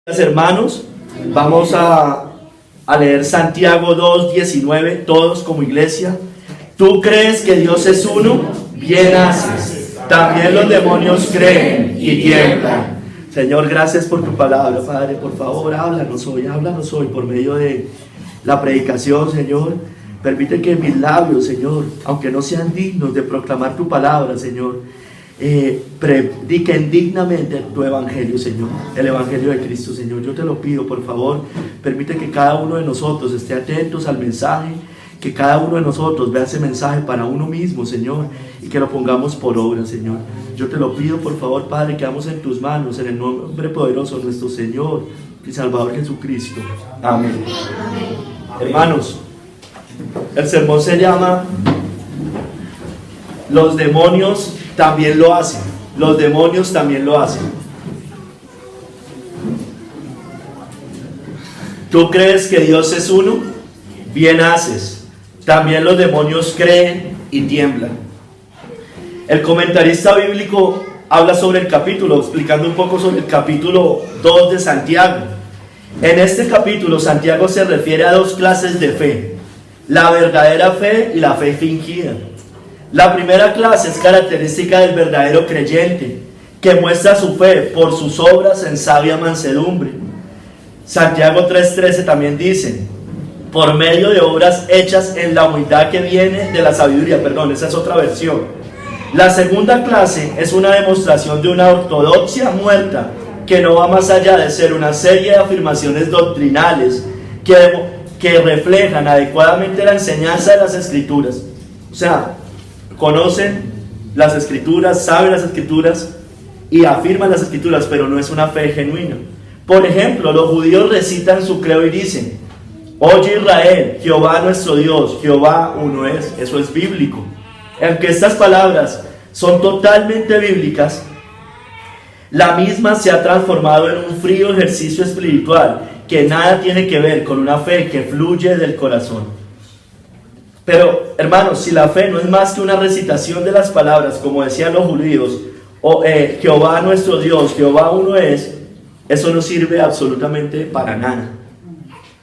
Hermanos, vamos a leer Santiago 2:19, todos como iglesia. Tú crees que Dios es uno, bien haces. También los demonios creen y tiemblan. Señor, gracias por tu palabra, Padre. Por favor, háblanos hoy por medio de la predicación, Señor. Permite que mis labios, Señor, aunque no sean dignos de proclamar tu palabra, Señor, prediquen dignamente tu evangelio, Señor, el evangelio de Cristo, Señor. Yo te lo pido, por favor, permite que cada uno de nosotros esté atentos al mensaje, que cada uno de nosotros vea ese mensaje para uno mismo, Señor, y que lo pongamos por obra, Señor. Yo te lo pido, por favor, Padre, quedamos en tus manos, en el nombre poderoso de nuestro Señor y Salvador Jesucristo. Amén. Hermanos, el sermón se llama Los demonios también lo hacen. Los demonios también lo hacen. ¿Tú crees que Dios es uno? Bien haces. También los demonios creen y tiemblan. El comentarista bíblico habla sobre el capítulo, explicando un poco sobre el capítulo 2 de Santiago. En este capítulo, Santiago se refiere a dos clases de fe: la verdadera fe y la fe fingida. La primera clase es característica del verdadero creyente, que muestra su fe por sus obras en sabia mansedumbre. Santiago 3:13 también dice: por medio de obras hechas en la humildad que viene de la sabiduría. Esa es otra versión. La segunda clase es una demostración de una ortodoxia muerta, que no va más allá de ser una serie de afirmaciones doctrinales que reflejan adecuadamente la enseñanza de las Escrituras. O sea, conocen las Escrituras, saben las Escrituras y afirman las Escrituras, pero no es una fe genuina. Por ejemplo, los judíos recitan su credo y dicen: oye Israel, Jehová nuestro Dios, Jehová uno es. Eso es bíblico. Aunque estas palabras son totalmente bíblicas, la misma se ha transformado en un frío ejercicio espiritual que nada tiene que ver con una fe que fluye del corazón. Pero, hermanos, si la fe no es más que una recitación de las palabras, como decían los judíos, Jehová nuestro Dios, Jehová uno es, eso no sirve absolutamente para nada.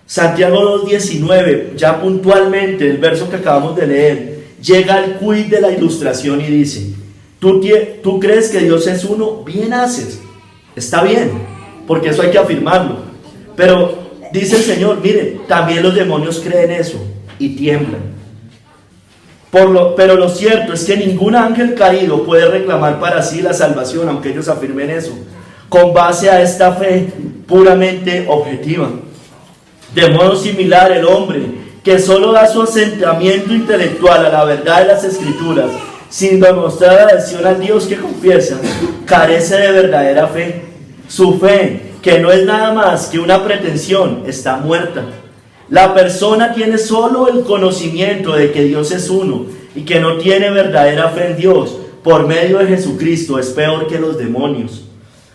Santiago 2:19, ya puntualmente, el verso que acabamos de leer, llega al quid de la ilustración y dice: tú crees que Dios es uno, bien haces. Está bien, porque eso hay que afirmarlo. Pero dice el Señor: mire, también los demonios creen eso y tiemblan. Pero lo cierto es que ningún ángel caído puede reclamar para sí la salvación, aunque ellos afirmen eso, con base a esta fe puramente objetiva. De modo similar, el hombre que solo da su asentamiento intelectual a la verdad de las Escrituras, sin demostrar adhesión al Dios que confiesa, carece de verdadera fe. Su fe, que no es nada más que una pretensión, está muerta. La persona tiene solo el conocimiento de que Dios es uno y que no tiene verdadera fe en Dios por medio de Jesucristo es peor que los demonios.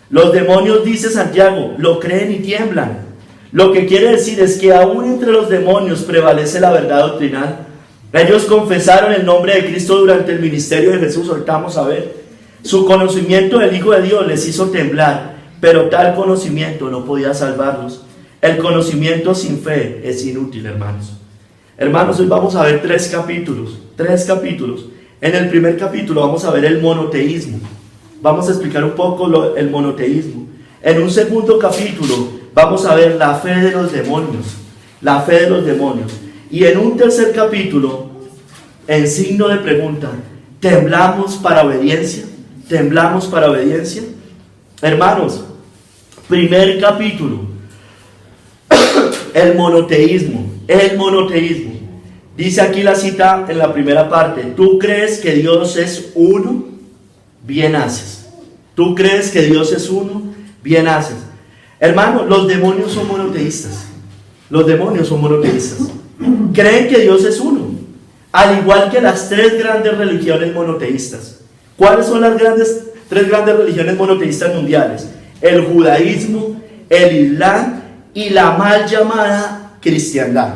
Los demonios, dice Santiago, lo creen y tiemblan. Lo que quiere decir es que aún entre los demonios prevalece la verdad doctrinal. Ellos confesaron el nombre de Cristo durante el ministerio de Jesús. Ahorita vamos a ver. Su conocimiento del Hijo de Dios les hizo temblar, pero tal conocimiento no podía salvarlos. El conocimiento sin fe es inútil, hermanos. Hermanos, hoy vamos a ver tres capítulos. En el primer capítulo vamos a ver el monoteísmo. Vamos a explicar un poco el monoteísmo. En un segundo capítulo vamos a ver la fe de los demonios. Y en un tercer capítulo, en signo de pregunta: ¿temblamos para obediencia? Hermanos, primer capítulo, el monoteísmo. Dice aquí la cita en la primera parte: tú crees que Dios es uno, bien haces. Tú crees que Dios es uno, bien haces. Hermano, los demonios son monoteístas. Creen que Dios es uno, al igual que las tres grandes religiones monoteístas. ¿Cuáles son las tres grandes religiones monoteístas mundiales? El judaísmo, el islam y la mal llamada cristiandad.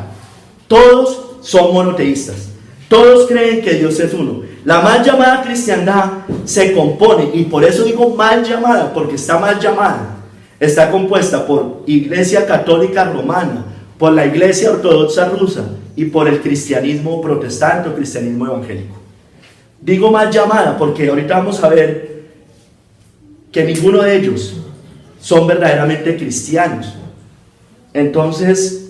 Todos son monoteístas. Todos creen que Dios es uno. La mal llamada cristiandad se compone, y por eso digo mal llamada, porque está mal llamada. está compuesta por Iglesia Católica Romana, por la Iglesia Ortodoxa Rusa y por el cristianismo protestante o cristianismo evangélico. Digo mal llamada porque ahorita vamos a ver que ninguno de ellos son verdaderamente cristianos. Entonces,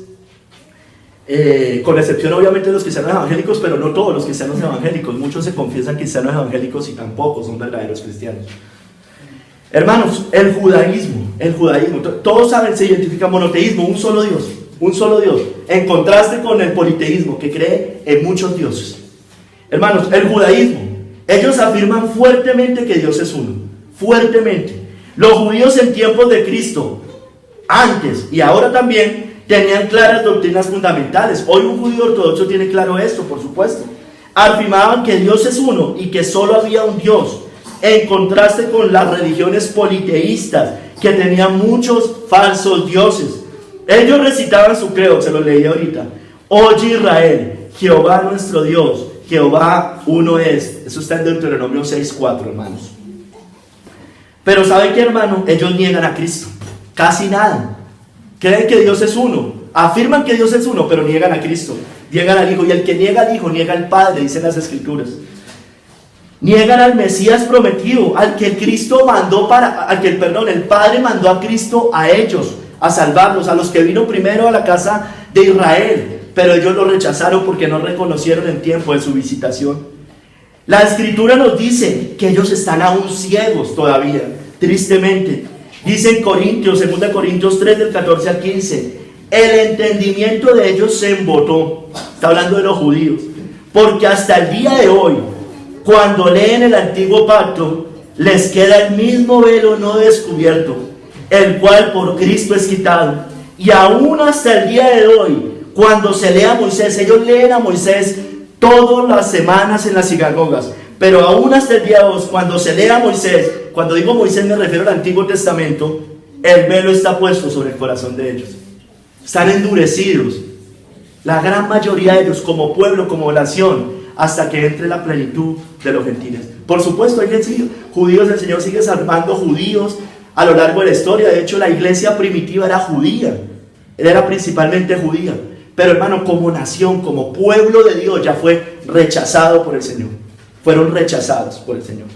con excepción obviamente de los cristianos evangélicos, pero no todos los cristianos evangélicos. Muchos se confiesan cristianos evangélicos y tampoco son verdaderos cristianos. Hermanos, el judaísmo, todos saben, se identifica monoteísmo, un solo Dios, en contraste con el politeísmo, que cree en muchos dioses. Hermanos, el judaísmo, ellos afirman fuertemente que Dios es uno, fuertemente. Los judíos en tiempos de Cristo, antes y ahora también, tenían claras doctrinas fundamentales. Hoy un judío ortodoxo tiene claro esto, por supuesto. Afirmaban que Dios es uno y que solo había un Dios, en contraste con las religiones politeístas, que tenían muchos falsos dioses. Ellos recitaban su credo, se lo leí ahorita: oye Israel, Jehová nuestro Dios, Jehová uno es. Eso está en Deuteronomio 6:4, hermanos. Pero ¿saben qué, hermano? Ellos niegan a Cristo, casi nada. Creen que Dios es uno, afirman que Dios es uno, pero niegan a Cristo, niegan al Hijo, y el que niega al Hijo, niega al Padre, dicen las Escrituras. Niegan al Mesías prometido, al que el Padre mandó a Cristo a ellos, a salvarlos, a los que vino primero a la casa de Israel, pero ellos lo rechazaron porque no reconocieron el tiempo de su visitación. La Escritura nos dice que ellos están aún ciegos todavía, tristemente. Dice en Corintios, 2 Corintios 3, del 14 al 15, el entendimiento de ellos se embotó. Está hablando de los judíos, porque hasta el día de hoy, cuando leen el antiguo pacto, les queda el mismo velo no descubierto, el cual por Cristo es quitado. Y aún hasta el día de hoy, cuando se lee a Moisés, ellos leen a Moisés todas las semanas en las sinagogas, pero aún hasta el día de hoy, cuando se lee a Moisés, cuando digo Moisés me refiero al Antiguo Testamento, el velo está puesto sobre el corazón de ellos. Están endurecidos, la gran mayoría de ellos, como pueblo, como nación, hasta que entre la plenitud de los gentiles. Por supuesto, hay judíos, el Señor sigue salvando judíos a lo largo de la historia. De hecho, la iglesia primitiva era judía, era principalmente judía. Pero hermano, como nación, como pueblo de Dios, ya fue rechazado por el Señor. Fueron rechazados por el Señor.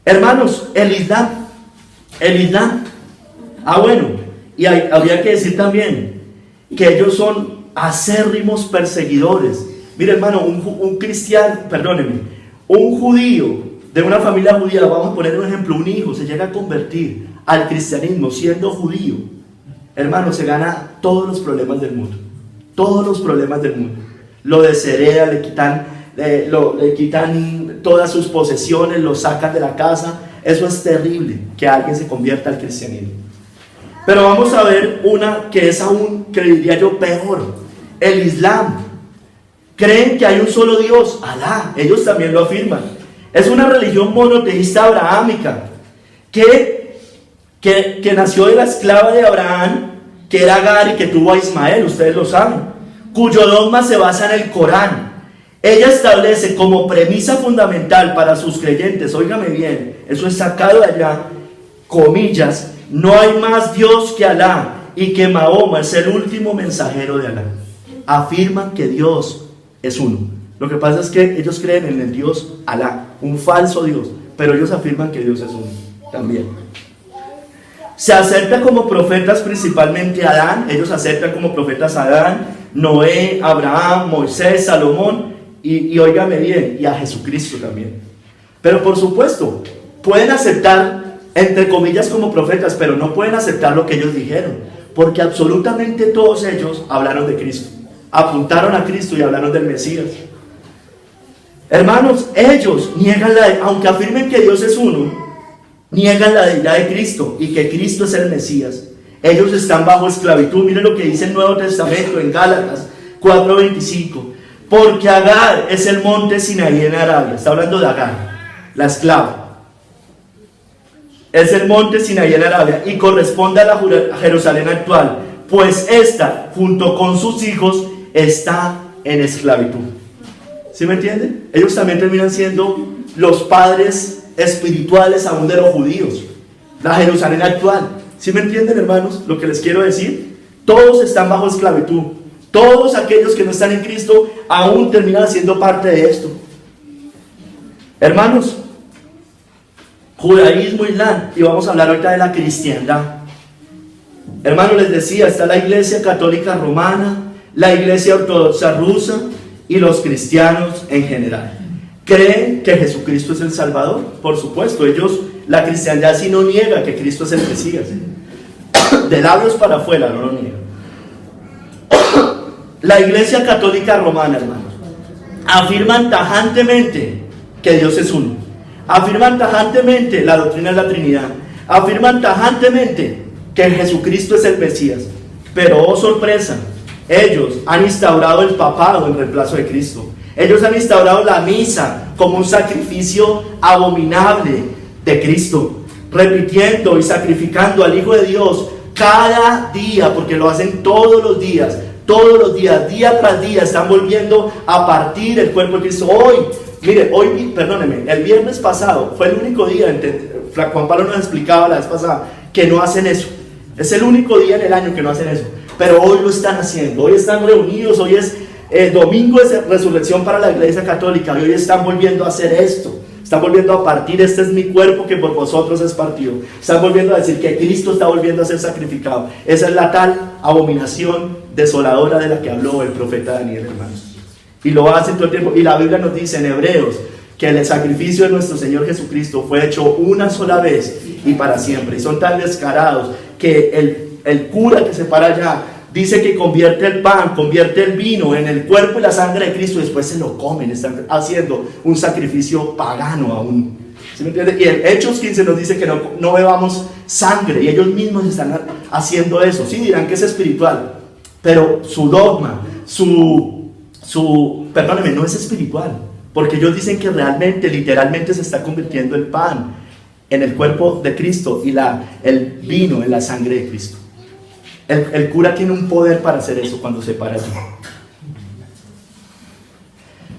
Hermanos, el Islam. Bueno, y habría que decir también que ellos son acérrimos perseguidores. Mire, hermano, un judío de una familia judía, vamos a poner un ejemplo, un hijo se llega a convertir al cristianismo siendo judío. Hermano, se gana todos los problemas del mundo. Todos los problemas del mundo. Lo deshereda, le quitan todas sus posesiones, lo sacan de la casa. Eso es terrible, que alguien se convierta al cristianismo. Pero vamos a ver una que es aún, que diría yo, peor. El Islam. Creen que hay un solo Dios, Alá. Ellos también lo afirman. Es una religión monoteísta abrahámica que nació de la esclava de Abraham, que era Agar, y que tuvo a Ismael, ustedes lo saben, cuyo dogma se basa en el Corán. Ella establece como premisa fundamental para sus creyentes, óigame bien, eso es sacado de allá, comillas, no hay más Dios que Alá, y que Mahoma es el último mensajero de Alá. Afirman que Dios es uno. Lo que pasa es que ellos creen en el Dios Alá, un falso Dios, pero ellos afirman que Dios es uno también. Se acepta como profetas principalmente a Adán. Ellos aceptan como profetas a Adán, Noé, Abraham, Moisés, Salomón y óigame bien, y a Jesucristo también. Pero por supuesto, pueden aceptar entre comillas como profetas, pero no pueden aceptar lo que ellos dijeron, porque absolutamente todos ellos hablaron de Cristo, apuntaron a Cristo y hablaron del Mesías. Hermanos, ellos niegan aunque afirmen que Dios es uno, niegan la deidad de Cristo y que Cristo es el Mesías. Ellos están bajo esclavitud. Miren lo que dice el Nuevo Testamento en Gálatas 4:25. Porque Agar es el monte Sinaí en Arabia. Está hablando de Agar, la esclava. Es el monte Sinaí en Arabia y corresponde a la Jerusalén actual, pues esta, junto con sus hijos, está en esclavitud. ¿Sí me entienden? Ellos también terminan siendo los padres espirituales aún de los judíos. La Jerusalén actual, ¿Sí me entienden, hermanos, lo que les quiero decir? Todos están bajo esclavitud. Todos aquellos que no están en Cristo aún terminan siendo parte de esto. Hermanos, judaísmo, islam, y vamos a hablar ahorita de la cristiandad. Hermanos, les decía, está la Iglesia Católica Romana, la Iglesia Ortodoxa Rusa y los cristianos en general. ¿Creen que Jesucristo es el Salvador? Por supuesto, ellos, la cristiandad sí no niega que Cristo es el Mesías. De labios para afuera no lo niega. La Iglesia Católica Romana, hermanos, afirman tajantemente que Dios es uno. Afirman tajantemente la doctrina de la Trinidad. Afirman tajantemente que Jesucristo es el Mesías. Pero, oh sorpresa, ellos han instaurado el papado en reemplazo de Cristo. Ellos han instaurado la misa como un sacrificio abominable de Cristo, repitiendo y sacrificando al Hijo de Dios cada día, porque lo hacen todos los días, día tras día, están volviendo a partir el cuerpo de Cristo. Perdónenme, el viernes pasado fue el único día, Juan Pablo nos explicaba la vez pasada, que no hacen eso. Es el único día en el año que no hacen eso, pero hoy lo están haciendo, hoy están reunidos, hoy es domingo de resurrección para la Iglesia Católica, y hoy están volviendo a hacer esto, están volviendo a partir, este es mi cuerpo que por vosotros es partido, están volviendo a decir que Cristo está volviendo a ser sacrificado. Esa es la tal abominación desoladora de la que habló el profeta Daniel, hermanos, y lo hacen todo el tiempo, y la Biblia nos dice en Hebreos que el sacrificio de nuestro Señor Jesucristo fue hecho una sola vez y para siempre, y son tan descarados que el cura que se para allá dice que convierte el pan, convierte el vino en el cuerpo y la sangre de Cristo, y después se lo comen. Están haciendo un sacrificio pagano aún. ¿Sí me entiende? Y en Hechos 15 nos dice que no bebamos sangre, y ellos mismos están haciendo eso. Sí, dirán que es espiritual, pero su dogma, perdónenme, no es espiritual, porque ellos dicen que realmente, literalmente se está convirtiendo el pan en el cuerpo de Cristo y el vino en la sangre de Cristo. El cura tiene un poder para hacer eso cuando se para allí.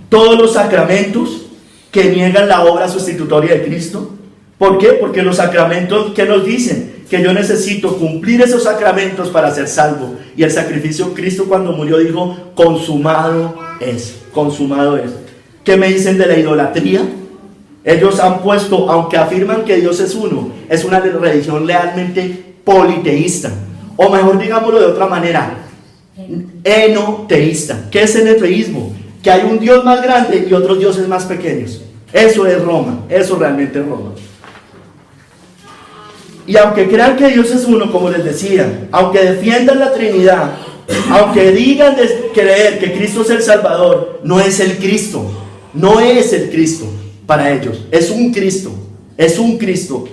Todos los sacramentos que niegan la obra sustitutoria de Cristo. ¿Por qué? Porque los sacramentos, ¿qué nos dicen? Que yo necesito cumplir esos sacramentos para ser salvo. Y el sacrificio, Cristo cuando murió dijo, consumado es, consumado es. ¿Qué me dicen de la idolatría? Ellos han puesto, aunque afirman que Dios es uno, es una religión realmente politeísta. O mejor, digámoslo de otra manera, enoteísta. ¿Qué es enoteísmo? Que hay un Dios más grande y otros dioses más pequeños. Eso es Roma, eso realmente es Roma. Y aunque crean que Dios es uno, como les decía, aunque defiendan la Trinidad, aunque digan de creer que Cristo es el Salvador, no es el Cristo, no es el Cristo para ellos, es un Cristo, es un Cristo.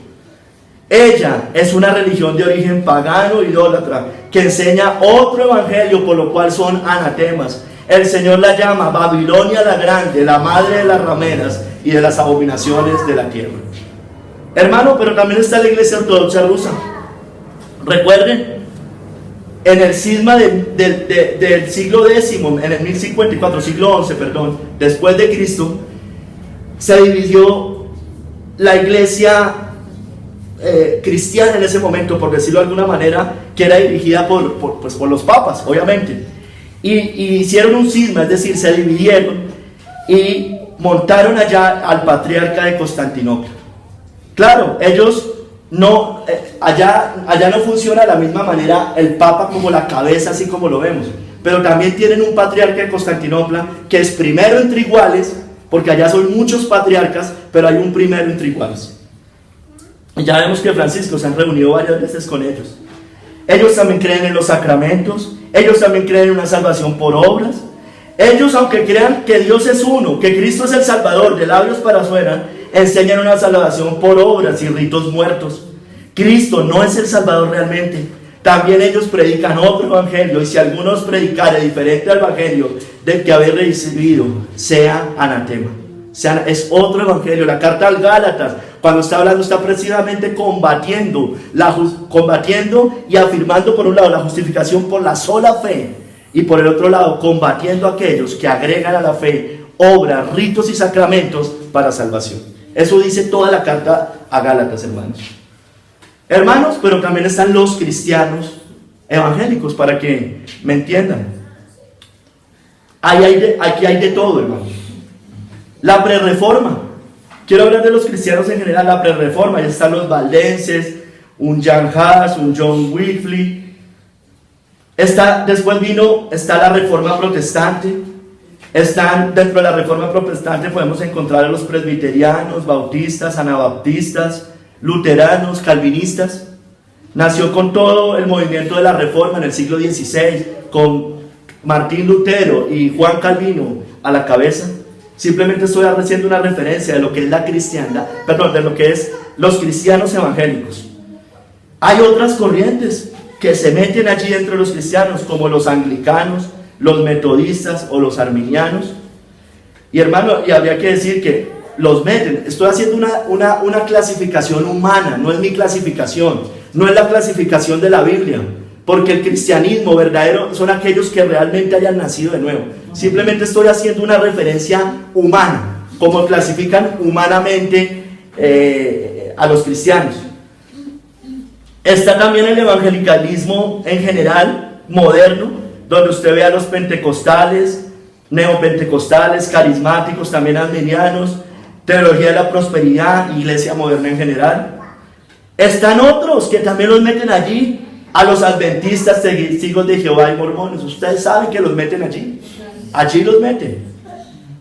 Ella es una religión de origen pagano, idólatra, que enseña otro evangelio, por lo cual son anatemas. El Señor la llama Babilonia la Grande, la madre de las rameras y de las abominaciones de la tierra. Hermano, pero también está la Iglesia Ortodoxa Rusa. Recuerden, en el cisma del siglo X, en el 1054, siglo XI, perdón, después de Cristo, se dividió la Iglesia cristiana en ese momento, por decirlo de alguna manera, que era dirigida por los papas, obviamente, y hicieron un cisma, es decir, se dividieron y montaron allá al patriarca de Constantinopla. Claro, ellos no, allá no funciona de la misma manera el papa como la cabeza, así como lo vemos, pero también tienen un patriarca de Constantinopla que es primero entre iguales, porque allá son muchos patriarcas, pero hay un primero entre iguales. Ya vemos que Francisco se han reunido varias veces con ellos. Ellos también creen en los sacramentos, ellos también creen en una salvación por obras. Ellos, aunque crean que Dios es uno, que Cristo es el Salvador, de labios para afuera, enseñan una salvación por obras y ritos muertos. Cristo no es el Salvador realmente. También ellos predican otro evangelio, y si algunos predicare diferente al evangelio del que habéis recibido, sea anatema. Es otro evangelio. La carta al Gálatas, cuando está hablando, está precisamente combatiendo y afirmando por un lado la justificación por la sola fe, y por el otro lado combatiendo a aquellos que agregan a la fe obras, ritos y sacramentos para salvación. Eso dice toda la carta a Gálatas, hermanos. Hermanos, pero también están los cristianos evangélicos, para que me entiendan. Aquí hay de todo, hermanos. La prerreforma. Quiero hablar de los cristianos en general. La prerreforma. Ya están los valdenses, un Jan Hus, un John Wycliffe. Después está la reforma protestante. Dentro de la reforma protestante podemos encontrar a los presbiterianos, bautistas, anabaptistas, luteranos, calvinistas. Nació con todo el movimiento de la reforma en el siglo XVI, con Martín Lutero y Juan Calvino a la cabeza. Simplemente estoy haciendo una referencia de lo que es la cristiandad, de lo que es los cristianos evangélicos. Hay otras corrientes que se meten allí entre los cristianos, como los anglicanos, los metodistas o los arminianos. Y hermano, y habría que decir que los meten. Estoy haciendo una clasificación humana, no es mi clasificación, no es la clasificación de la Biblia, porque el cristianismo verdadero son aquellos que realmente hayan nacido de nuevo. Simplemente estoy haciendo una referencia humana, como clasifican humanamente a los cristianos. Está también el evangelicalismo en general, moderno, donde usted ve a los pentecostales, neopentecostales, carismáticos, también arminianos, teología de la prosperidad, iglesia moderna en general. Están otros que también los meten allí, a los adventistas, testigos de Jehová y mormones. Ustedes saben que los meten allí los meten.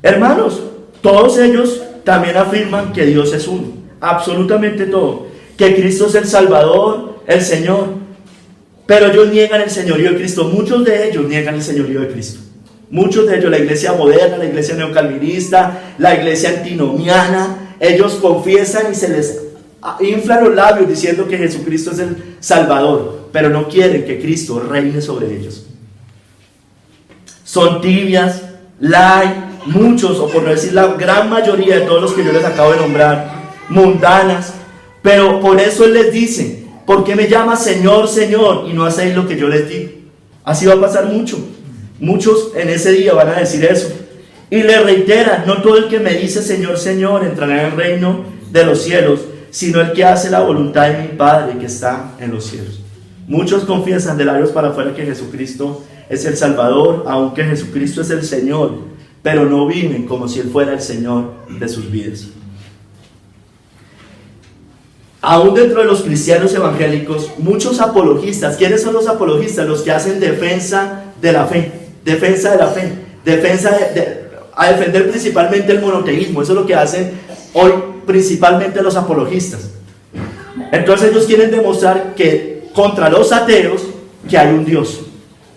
Hermanos, todos ellos también afirman que Dios es uno, absolutamente todo, que Cristo es el Salvador, el Señor, pero ellos niegan el señorío de Cristo. Muchos de ellos niegan el señorío de Cristo. Muchos de ellos, la iglesia moderna, la iglesia neocalvinista, la iglesia antinomiana, ellos confiesan y se les inflan los labios diciendo que Jesucristo es el Salvador, pero no quieren que Cristo reine sobre ellos. Son tibias, muchos, o por no decir la gran mayoría de todos los que yo les acabo de nombrar, mundanas, pero por eso Él les dice: ¿por qué me llamas Señor, Señor, y no hacéis lo que yo les digo? Así va a pasar muchos en ese día van a decir eso, y le reiteran: no todo el que me dice Señor, Señor entrará en el reino de los cielos, sino el que hace la voluntad de mi Padre que está en los cielos. Muchos confiesan de labios para afuera que Jesucristo es el Salvador, aunque Jesucristo es el Señor, pero no viven como si Él fuera el Señor de sus vidas. Aún dentro de los cristianos evangélicos, muchos apologistas. ¿Quiénes son los apologistas? Los que hacen defensa de la fe, a defender principalmente el monoteísmo. Eso es lo que hacen hoy principalmente los apologistas. Entonces ellos quieren demostrar que contra los ateos que hay un Dios,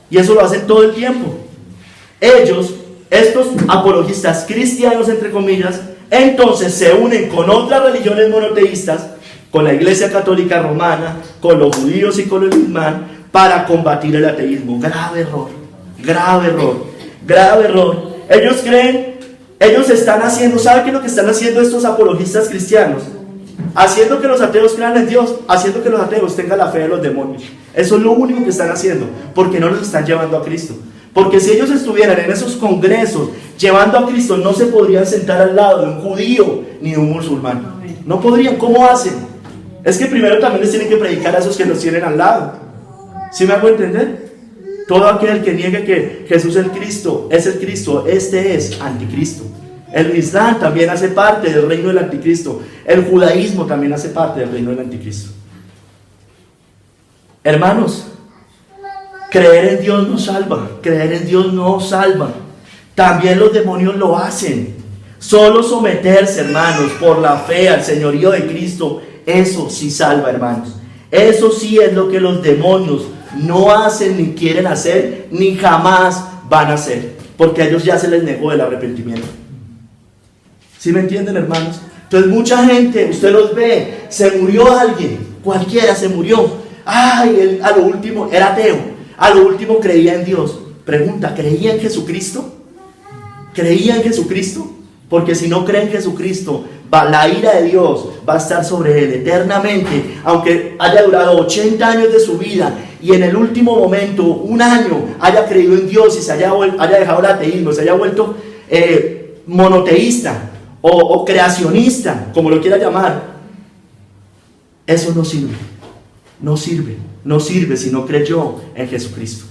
y eso lo hacen todo el tiempo. Estos apologistas cristianos, entre comillas, entonces se unen con otras religiones monoteístas, con la Iglesia Católica Romana, con los judíos y con el Islam, para combatir el ateísmo. Grave error. Ellos están haciendo, ¿sabe qué es lo que están haciendo estos apologistas cristianos? Haciendo que los ateos crean en Dios, haciendo que los ateos tengan la fe de los demonios. Eso es lo único que están haciendo, porque no los están llevando a Cristo. Porque si ellos estuvieran en esos congresos llevando a Cristo, no se podrían sentar al lado de un judío ni de un musulmán. No podrían. ¿Cómo hacen? Es que primero también les tienen que predicar a esos que los tienen al lado. ¿Sí me hago entender? Todo aquel que niegue que Jesús es el Cristo, este es anticristo. El Islam también hace parte del reino del anticristo. El judaísmo también hace parte del reino del anticristo. Hermanos, creer en Dios no salva. También los demonios lo hacen. Solo someterse, hermanos, por la fe al señorío de Cristo, eso sí salva, hermanos. Eso sí es lo que los demonios no hacen, ni quieren hacer, ni jamás van a hacer, porque a ellos ya se les negó el arrepentimiento. ¿Sí me entienden, hermanos? Entonces mucha gente, usted los ve, se murió alguien, cualquiera se murió. Él a lo último era ateo, a lo último creía en Dios. Pregunta: ¿creía en Jesucristo? ¿Creía en Jesucristo? Porque si no cree en Jesucristo, la ira de Dios va a estar sobre él eternamente, aunque haya durado 80 años de su vida y en el último momento, un año, haya creído en Dios y se haya dejado el ateísmo, se haya vuelto monoteísta o creacionista, como lo quiera llamar. Eso no sirve. no sirve si no creyó en Jesucristo.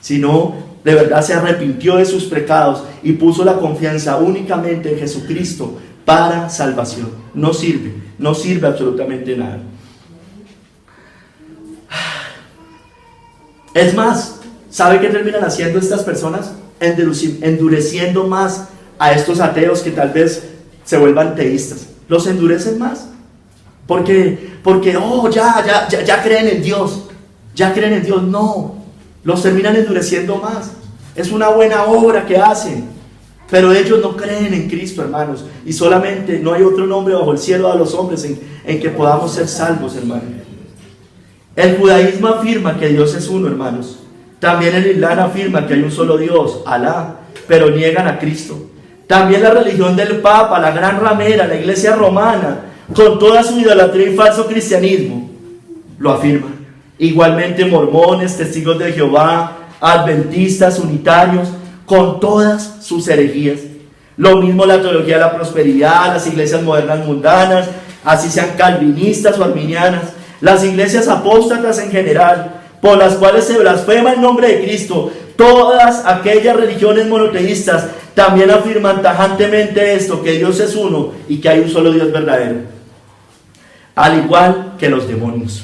Si no, de verdad se arrepintió de sus pecados y puso la confianza únicamente en Jesucristo para salvación. No sirve absolutamente nada. Es más, ¿sabe qué terminan haciendo estas personas? Endureciendo más a estos ateos que tal vez se vuelvan teístas. Los endurecen más. Porque ya creen en Dios. Ya creen en Dios. No, los terminan endureciendo más. Es una buena obra que hacen, pero ellos no creen en Cristo, hermanos. Y solamente no hay otro nombre bajo el cielo a los hombres en que podamos ser salvos, hermanos. El judaísmo afirma que Dios es uno, hermanos. También el Islam afirma que hay un solo Dios, Alá, pero niegan a Cristo. También la religión del Papa, la gran ramera, la iglesia romana, con toda su idolatría y falso cristianismo, lo afirma. Igualmente mormones, testigos de Jehová, adventistas, unitarios, con todas sus herejías. Lo mismo la teología de la prosperidad, las iglesias modernas mundanas, así sean calvinistas o arminianas, las iglesias apóstatas en general, por las cuales se blasfema el nombre de Cristo. Todas aquellas religiones monoteístas también afirman tajantemente esto, que Dios es uno y que hay un solo Dios verdadero, al igual que los demonios.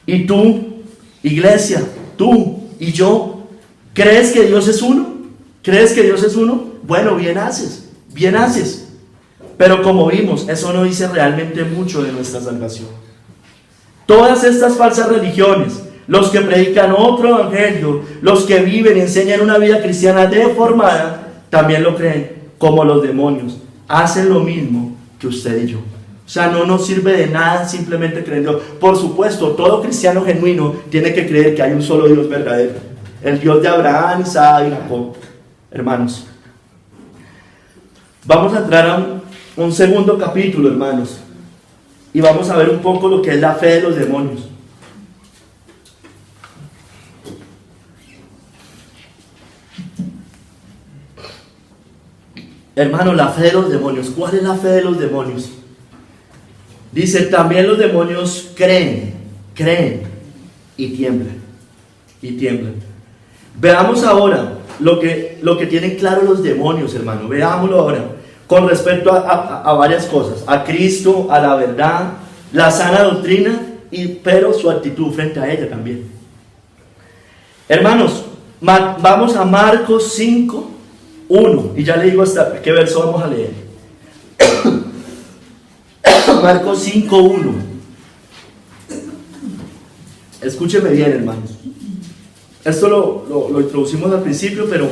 Y tú, iglesia, tú y yo, ¿crees que Dios es uno? ¿Crees que Dios es uno? Bueno, bien haces. Pero como vimos, eso no dice realmente mucho de nuestra salvación. Todas estas falsas religiones, los que predican otro evangelio, los que viven y enseñan una vida cristiana deformada, también lo creen, como los demonios. Hacen lo mismo que usted y yo. O sea, no nos sirve de nada simplemente creer en Dios. Por supuesto, todo cristiano genuino tiene que creer que hay un solo Dios verdadero, el Dios de Abraham, Isaac y Jacob. Hermanos, vamos a entrar a un segundo capítulo, hermanos, y vamos a ver un poco lo que es la fe de los demonios. Hermanos, la fe de los demonios. ¿Cuál es la fe de los demonios? Dice, también los demonios creen y tiemblan. Veamos ahora lo que tienen claro los demonios, hermano. Veámoslo ahora con respecto a varias cosas: a Cristo, a la verdad, la sana doctrina, pero su actitud frente a ella también. Hermanos, vamos a Marcos 5:1, y ya le digo hasta qué verso vamos a leer. Marcos 5:1. Escúcheme bien, hermanos. Esto lo introducimos al principio, pero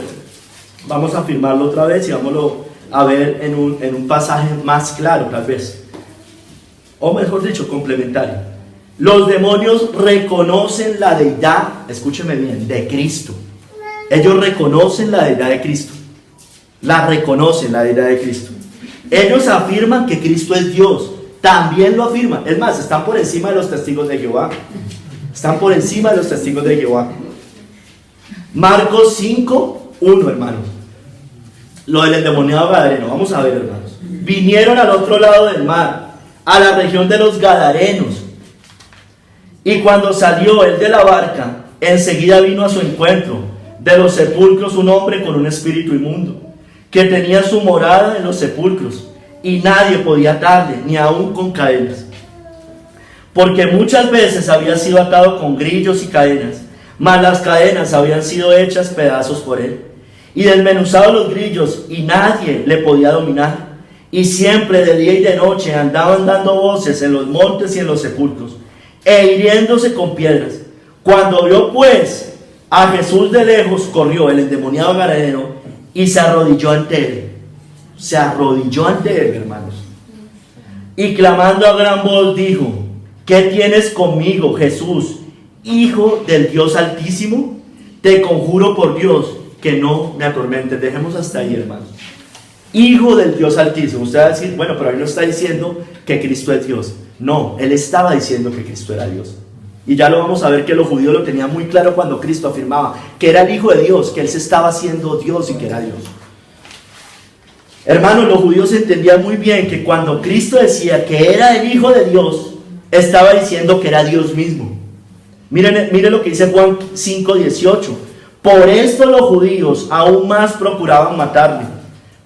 vamos a afirmarlo otra vez y vamos a ver en un pasaje más claro, tal vez. O mejor dicho, complementario. Los demonios reconocen la deidad, escúcheme bien, de Cristo. Ellos reconocen la deidad de Cristo. La reconocen, la deidad de Cristo. Ellos afirman que Cristo es Dios. También lo afirman. Es más, están por encima de los testigos de Jehová. Marcos 5:1, hermanos. Lo del endemoniado gadareno. Vamos a ver, hermanos. Vinieron al otro lado del mar, a la región de los Gadarenos. Y cuando salió él de la barca, enseguida vino a su encuentro de los sepulcros un hombre con un espíritu inmundo, que tenía su morada en los sepulcros, y nadie podía atarle, ni aun con cadenas, porque muchas veces había sido atado con grillos y cadenas, mas las cadenas habían sido hechas pedazos por él, y desmenuzados los grillos, y nadie le podía dominar. Y siempre de día y de noche andaban dando voces en los montes y en los sepulcros, e hiriéndose con piedras. Cuando vio pues a Jesús de lejos, corrió el endemoniado gadareno y se arrodilló ante él. Hermanos. Y clamando a gran voz dijo: ¿qué tienes conmigo, Jesús, Hijo del Dios Altísimo? Te conjuro por Dios que no me atormentes. Dejemos hasta ahí, hermanos. Hijo del Dios Altísimo. Usted va a decir, bueno, pero él no está diciendo que Cristo es Dios. No, él estaba diciendo que Cristo era Dios. Y ya lo vamos a ver, que los judíos lo tenían muy claro cuando Cristo afirmaba que era el Hijo de Dios, que él se estaba haciendo Dios y que era Dios. Hermanos, los judíos entendían muy bien que cuando Cristo decía que era el Hijo de Dios, estaba diciendo que era Dios mismo. Miren lo que dice Juan 5:18. Por esto los judíos aún más procuraban matarle,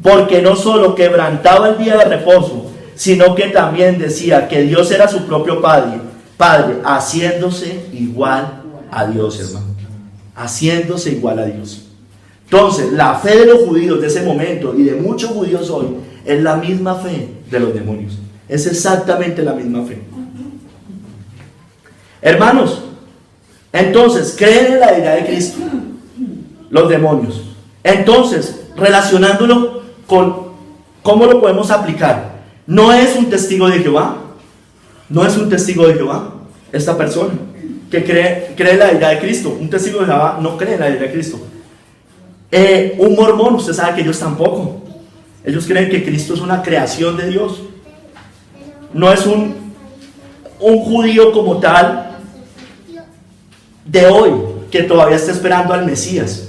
porque no solo quebrantaba el día de reposo, sino que también decía que Dios era su propio Padre, haciéndose igual a Dios, hermano. Haciéndose igual a Dios. Entonces, la fe de los judíos de ese momento y de muchos judíos hoy es la misma fe de los demonios. Es exactamente la misma fe. Hermanos, entonces, creen en la deidad de Cristo los demonios. Entonces, relacionándolo con cómo lo podemos aplicar. No es un testigo de Jehová. No es un testigo de Jehová esta persona que cree en la deidad de Cristo. Un testigo de Jehová no cree en la deidad de Cristo. Un mormón, usted sabe que ellos tampoco. Ellos creen que Cristo es una creación de Dios. No es un judío como tal de hoy que todavía está esperando al Mesías,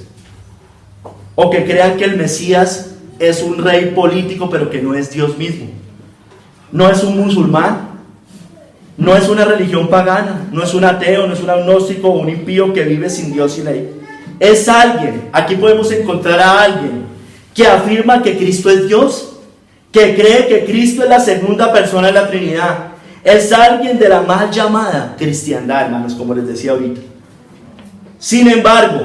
o que crean que el Mesías es un rey político pero que no es Dios mismo. No es un musulmán, no es una religión pagana, no es un ateo, no es un agnóstico o un impío que vive sin Dios y ley. Es alguien, aquí podemos encontrar a alguien que afirma que Cristo es Dios, que cree que Cristo es la segunda persona de la Trinidad. Es alguien de la mal llamada cristiandad, hermanos, como les decía ahorita. Sin embargo,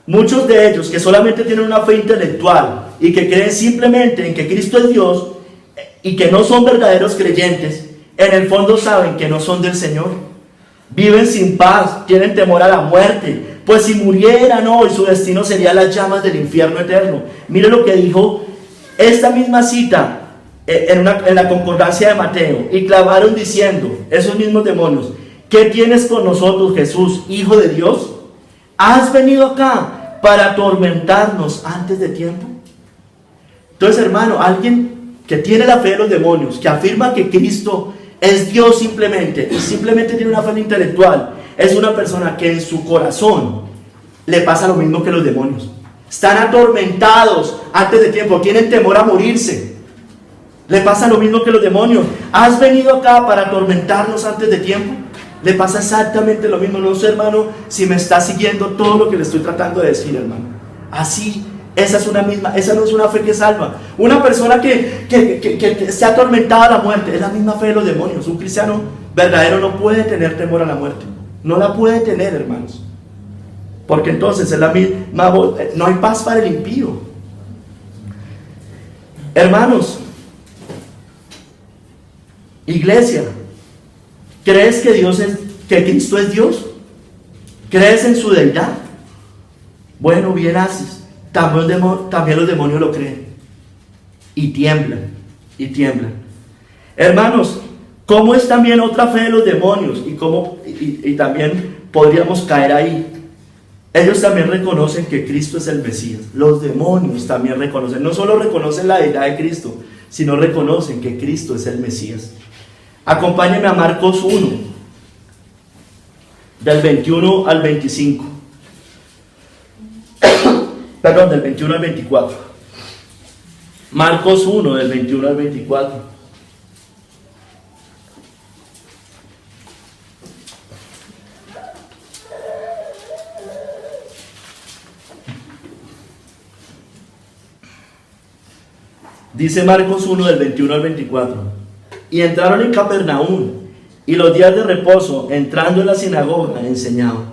muchos de ellos que solamente tienen una fe intelectual y que creen simplemente en que Cristo es Dios y que no son verdaderos creyentes, en el fondo saben que no son del Señor. Viven sin paz, tienen temor a la muerte, pues si murieran hoy su destino sería las llamas del infierno eterno. Mire lo que dijo esta misma cita en la concordancia de Mateo. Y clamaron diciendo, esos mismos demonios: ¿qué tienes con nosotros, Jesús, Hijo de Dios? ¿Has venido acá para atormentarnos antes de tiempo? Entonces, hermano, alguien que tiene la fe de los demonios, que afirma que Cristo es Dios simplemente, y simplemente tiene una fe intelectual, es una persona que en su corazón le pasa lo mismo que los demonios. Están atormentados antes de tiempo, tienen temor a morirse. Le pasa lo mismo que los demonios. ¿Has venido acá para atormentarnos antes de tiempo? Le pasa exactamente lo mismo. No sé, hermano, si me está siguiendo todo lo que le estoy tratando de decir, hermano. Así, esa no es una fe que salva. Una persona que esté atormentada a la muerte, es la misma fe de los demonios. Un cristiano verdadero no puede tener temor a la muerte. No la puede tener, hermanos. Porque entonces es la misma voz. No hay paz para el impío. Hermanos, iglesia, ¿crees que Cristo es Dios? ¿Crees en su deidad? Bueno, bien haces. También los demonios lo creen. Y tiemblan. Hermanos, ¿cómo es también otra fe de los demonios? Y también podríamos caer ahí. Ellos también reconocen que Cristo es el Mesías. Los demonios también reconocen. No solo reconocen la deidad de Cristo, sino reconocen que Cristo es el Mesías. Acompáñenme a Marcos 1, del 21 al 25. Perdón, del 21 al 24. Marcos 1, del 21 al 24. Dice Marcos 1 del 21 al 24. Y entraron en Capernaum, y los días de reposo, entrando en la sinagoga, enseñaban.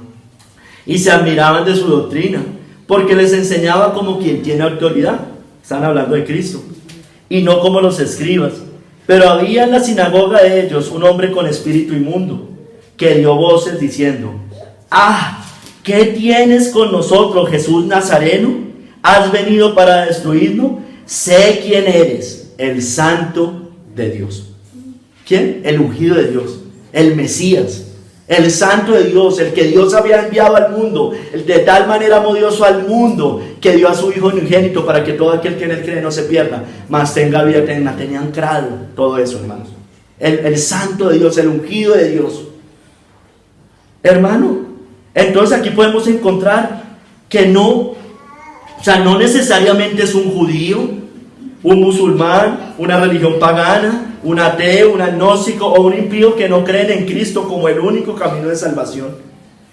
Y se admiraban de su doctrina, porque les enseñaba como quien tiene autoridad. Están hablando de Cristo. Y no como los escribas. Pero había en la sinagoga de ellos un hombre con espíritu inmundo, que dio voces diciendo: ¡Ah! ¿Qué tienes con nosotros, Jesús Nazareno? ¿Has venido para destruirnos? Sé quién eres, el Santo de Dios. ¿Quién? El ungido de Dios, el Mesías, el Santo de Dios, el que Dios había enviado al mundo. De tal manera amó Dios al mundo que dio a su Hijo unigénito para que todo aquel que en él cree no se pierda, mas tenga vida eterna. Tenían claro todo eso, hermanos. El Santo de Dios, el ungido de Dios. Hermano, entonces aquí podemos encontrar que no necesariamente es un judío, un musulmán, una religión pagana, un ateo, un agnóstico o un impío que no creen en Cristo como el único camino de salvación.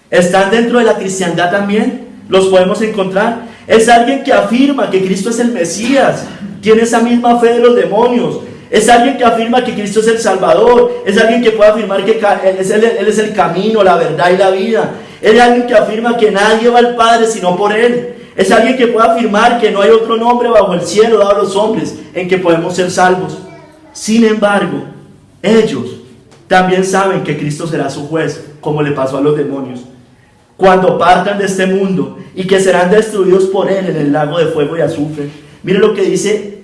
¿Están dentro de la cristiandad también? ¿Los podemos encontrar? Es alguien que afirma que Cristo es el Mesías, tiene esa misma fe de los demonios. Es alguien que afirma que Cristo es el Salvador. Es alguien que puede afirmar que Él es el camino, la verdad y la vida. Es alguien que afirma que nadie va al Padre sino por Él. Es alguien que puede afirmar que no hay otro nombre bajo el cielo dado a los hombres en que podemos ser salvos. Sin embargo, ellos también saben que Cristo será su juez, como le pasó a los demonios, cuando partan de este mundo, y que serán destruidos por Él en el lago de fuego y azufre. Mire lo que dice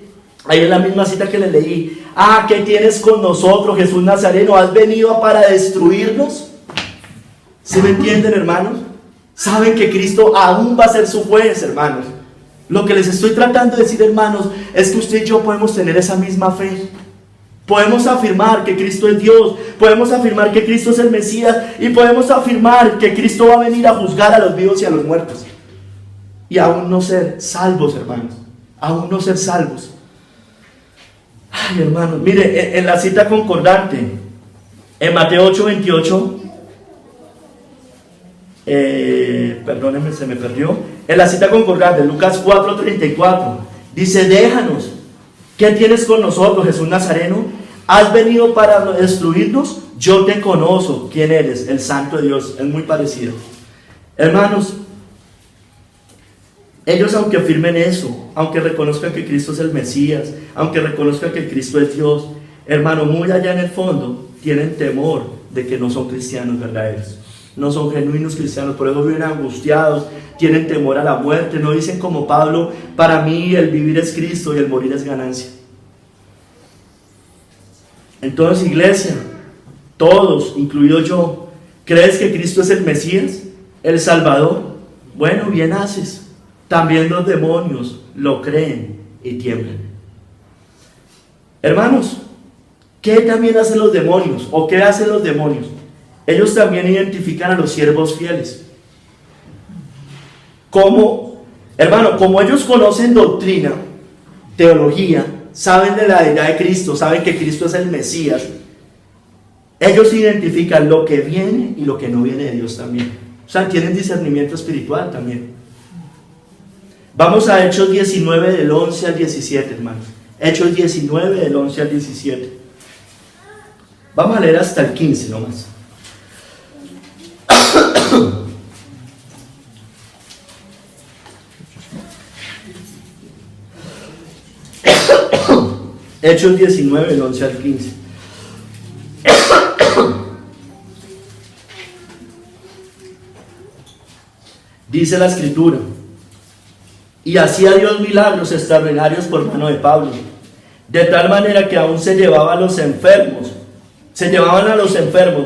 ahí en la misma cita que le leí. ¿Qué tienes con nosotros, Jesús Nazareno? ¿Has venido para destruirnos? ¿Sí me entienden, hermanos? Saben que Cristo aún va a ser su juez, hermanos. Lo que les estoy tratando de decir, hermanos, es que usted y yo podemos tener esa misma fe. Podemos afirmar que Cristo es Dios, podemos afirmar que Cristo es el Mesías, y podemos afirmar que Cristo va a venir a juzgar a los vivos y a los muertos, y aún no ser salvos, hermanos, aún no ser salvos. Ay, hermanos, mire, en la cita concordante, en Mateo 8:28, perdónenme, se me perdió. En la cita concordante, Lucas 4:34, dice: déjanos, ¿qué tienes con nosotros, Jesús Nazareno? ¿Has venido para destruirnos? Yo te conozco, ¿quién eres? El Santo de Dios. Es muy parecido. Hermanos, ellos, aunque afirmen eso, aunque reconozcan que Cristo es el Mesías, aunque reconozcan que Cristo es Dios, hermano, muy allá en el fondo tienen temor de que no son cristianos verdaderos, no son genuinos cristianos. Por eso viven angustiados, tienen temor a la muerte. No dicen como Pablo: para mí el vivir es Cristo y el morir es ganancia. Entonces, iglesia, todos, incluido yo, ¿crees que Cristo es el Mesías, el Salvador? Bueno, bien haces. También los demonios lo creen y tiemblan. Hermanos, ¿qué también hacen los demonios? ¿O qué hacen los demonios? Ellos también identifican a los siervos fieles. ¿Cómo? Hermano, como ellos conocen doctrina, teología, saben de la deidad de Cristo, saben que Cristo es el Mesías, ellos identifican lo que viene y lo que no viene de Dios también. O sea, tienen discernimiento espiritual también. Vamos a Hechos 19 del 11 al 17, hermanos. Hechos 19 del 11 al 17. Vamos a leer hasta el 15 nomás. Hechos 19 del 11 al 15. Dice la Escritura: y hacía Dios milagros extraordinarios por mano de Pablo, de tal manera que aún se llevaban a los enfermos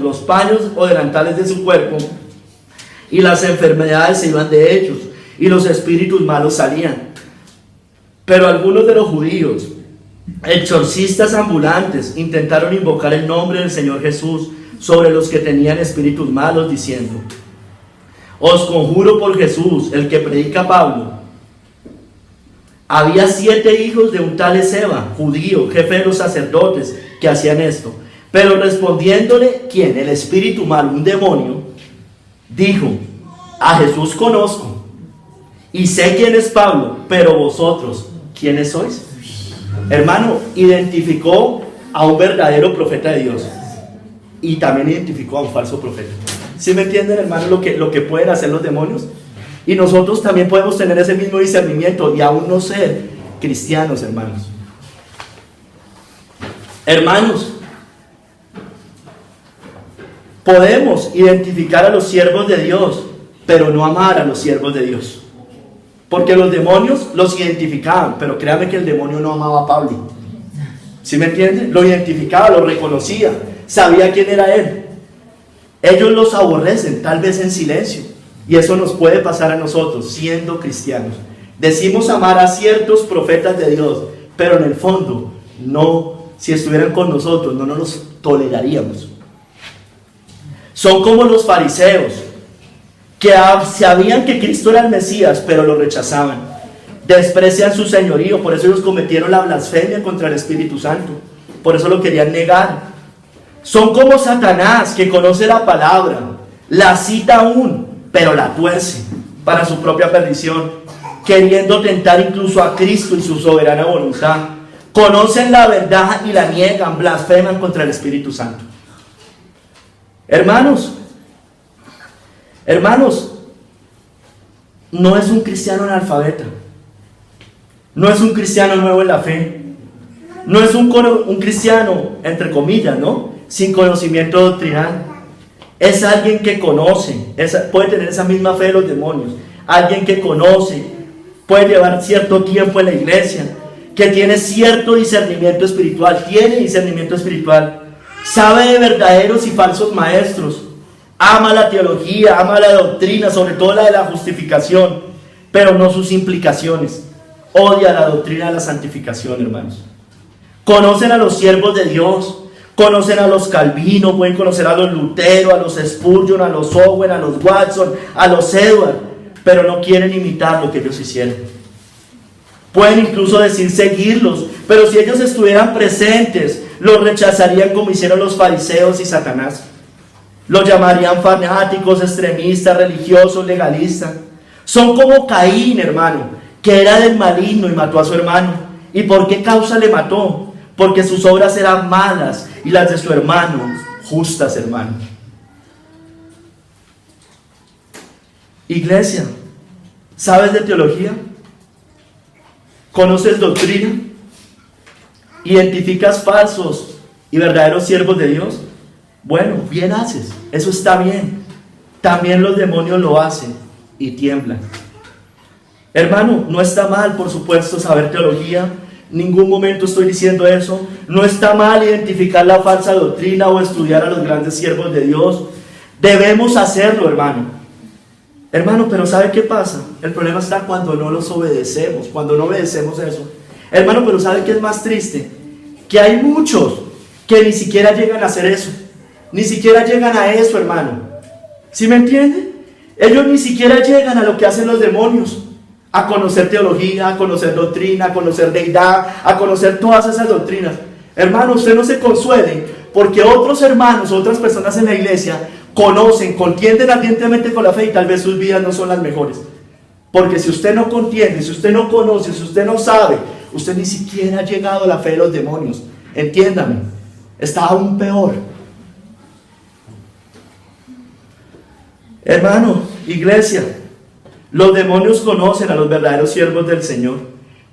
los paños o delantales de su cuerpo, y las enfermedades se iban de ellos, y los espíritus malos salían. Pero algunos de los judíos, exorcistas ambulantes, intentaron invocar el nombre del Señor Jesús sobre los que tenían espíritus malos, diciendo: os conjuro por Jesús, el que predica Pablo. Había 7 hijos de un tal Esceva, judío, jefe de los sacerdotes, que hacían esto. Pero respondiéndole, ¿quién? El espíritu malo, un demonio, dijo: a Jesús conozco, y sé quién es Pablo, pero vosotros, ¿quiénes sois? Hermano, identificó a un verdadero profeta de Dios, y también identificó a un falso profeta. ¿Sí me entienden, hermano, lo que pueden hacer los demonios? Y nosotros también podemos tener ese mismo discernimiento y aún no ser cristianos, hermanos. Hermanos, podemos identificar a los siervos de Dios, pero no amar a los siervos de Dios. Porque los demonios los identificaban, pero créanme que el demonio no amaba a Pablo. ¿Sí me entienden? Lo identificaba, lo reconocía, sabía quién era él. Ellos los aborrecen, tal vez en silencio. Y eso nos puede pasar a nosotros siendo cristianos. Decimos amar a ciertos profetas de Dios, pero en el fondo, no, si estuvieran con nosotros, no nos los toleraríamos. Son como los fariseos, que sabían que Cristo era el Mesías, pero lo rechazaban. desprecian su señorío, por eso ellos cometieron la blasfemia contra el Espíritu Santo, por eso lo querían negar. Son como Satanás, que conoce la palabra, la cita aún, pero la tuerce para su propia perdición, queriendo tentar incluso a Cristo y su soberana voluntad. Conocen la verdad y la niegan, blasfeman contra el Espíritu Santo. Hermanos, no es un cristiano analfabeta, no es un cristiano nuevo en la fe, no es un cristiano, entre comillas, ¿no?, sin conocimiento doctrinal. Es alguien que conoce, puede tener esa misma fe de los demonios, alguien que conoce, puede llevar cierto tiempo en la iglesia, que tiene cierto discernimiento espiritual, sabe de verdaderos y falsos maestros, ama la teología, ama la doctrina, sobre todo la de la justificación, pero no sus implicaciones. Odia la doctrina de la santificación, hermanos. Conocen a los siervos de Dios, conocen a los Calvino, pueden conocer a los Lutero, a los Spurgeon, a los Owen, a los Watson, a los Edward, pero no quieren imitar lo que ellos hicieron. Pueden incluso decir seguirlos, pero si ellos estuvieran presentes, los rechazarían como hicieron los fariseos y Satanás. Los llamarían fanáticos, extremistas, religiosos, legalistas. Son como Caín, hermano, que era del maligno y mató a su hermano. ¿Y por qué causa le mató? Porque sus obras eran malas y las de su hermano justas, hermano. Iglesia, ¿sabes de teología? ¿Conoces doctrina? ¿Identificas falsos y verdaderos siervos de Dios? Bueno, bien haces, eso está bien. También los demonios lo hacen y tiemblan. Hermano, no está mal, por supuesto, saber teología. Ningún momento estoy diciendo eso. No está mal identificar la falsa doctrina o estudiar a los grandes siervos de Dios. Debemos hacerlo, hermano. Hermano, pero ¿sabe qué pasa? El problema está cuando no los obedecemos, cuando no obedecemos eso. Hermano, pero ¿sabe qué es más triste? Que hay muchos que ni siquiera llegan a hacer eso. Ni siquiera llegan a eso, hermano. ¿Sí me entiende? Ellos ni siquiera llegan a lo que hacen los demonios. A conocer teología, a conocer doctrina, a conocer deidad, a conocer todas esas doctrinas. Hermano, usted no se consuele porque otros hermanos, otras personas en la iglesia conocen, contienden ardientemente con la fe y tal vez sus vidas no son las mejores. Porque si usted no contiende, si usted no conoce, si usted no sabe, usted ni siquiera ha llegado a la fe de los demonios. Entiéndame, está aún peor. Hermano, iglesia, los demonios conocen a los verdaderos siervos del Señor.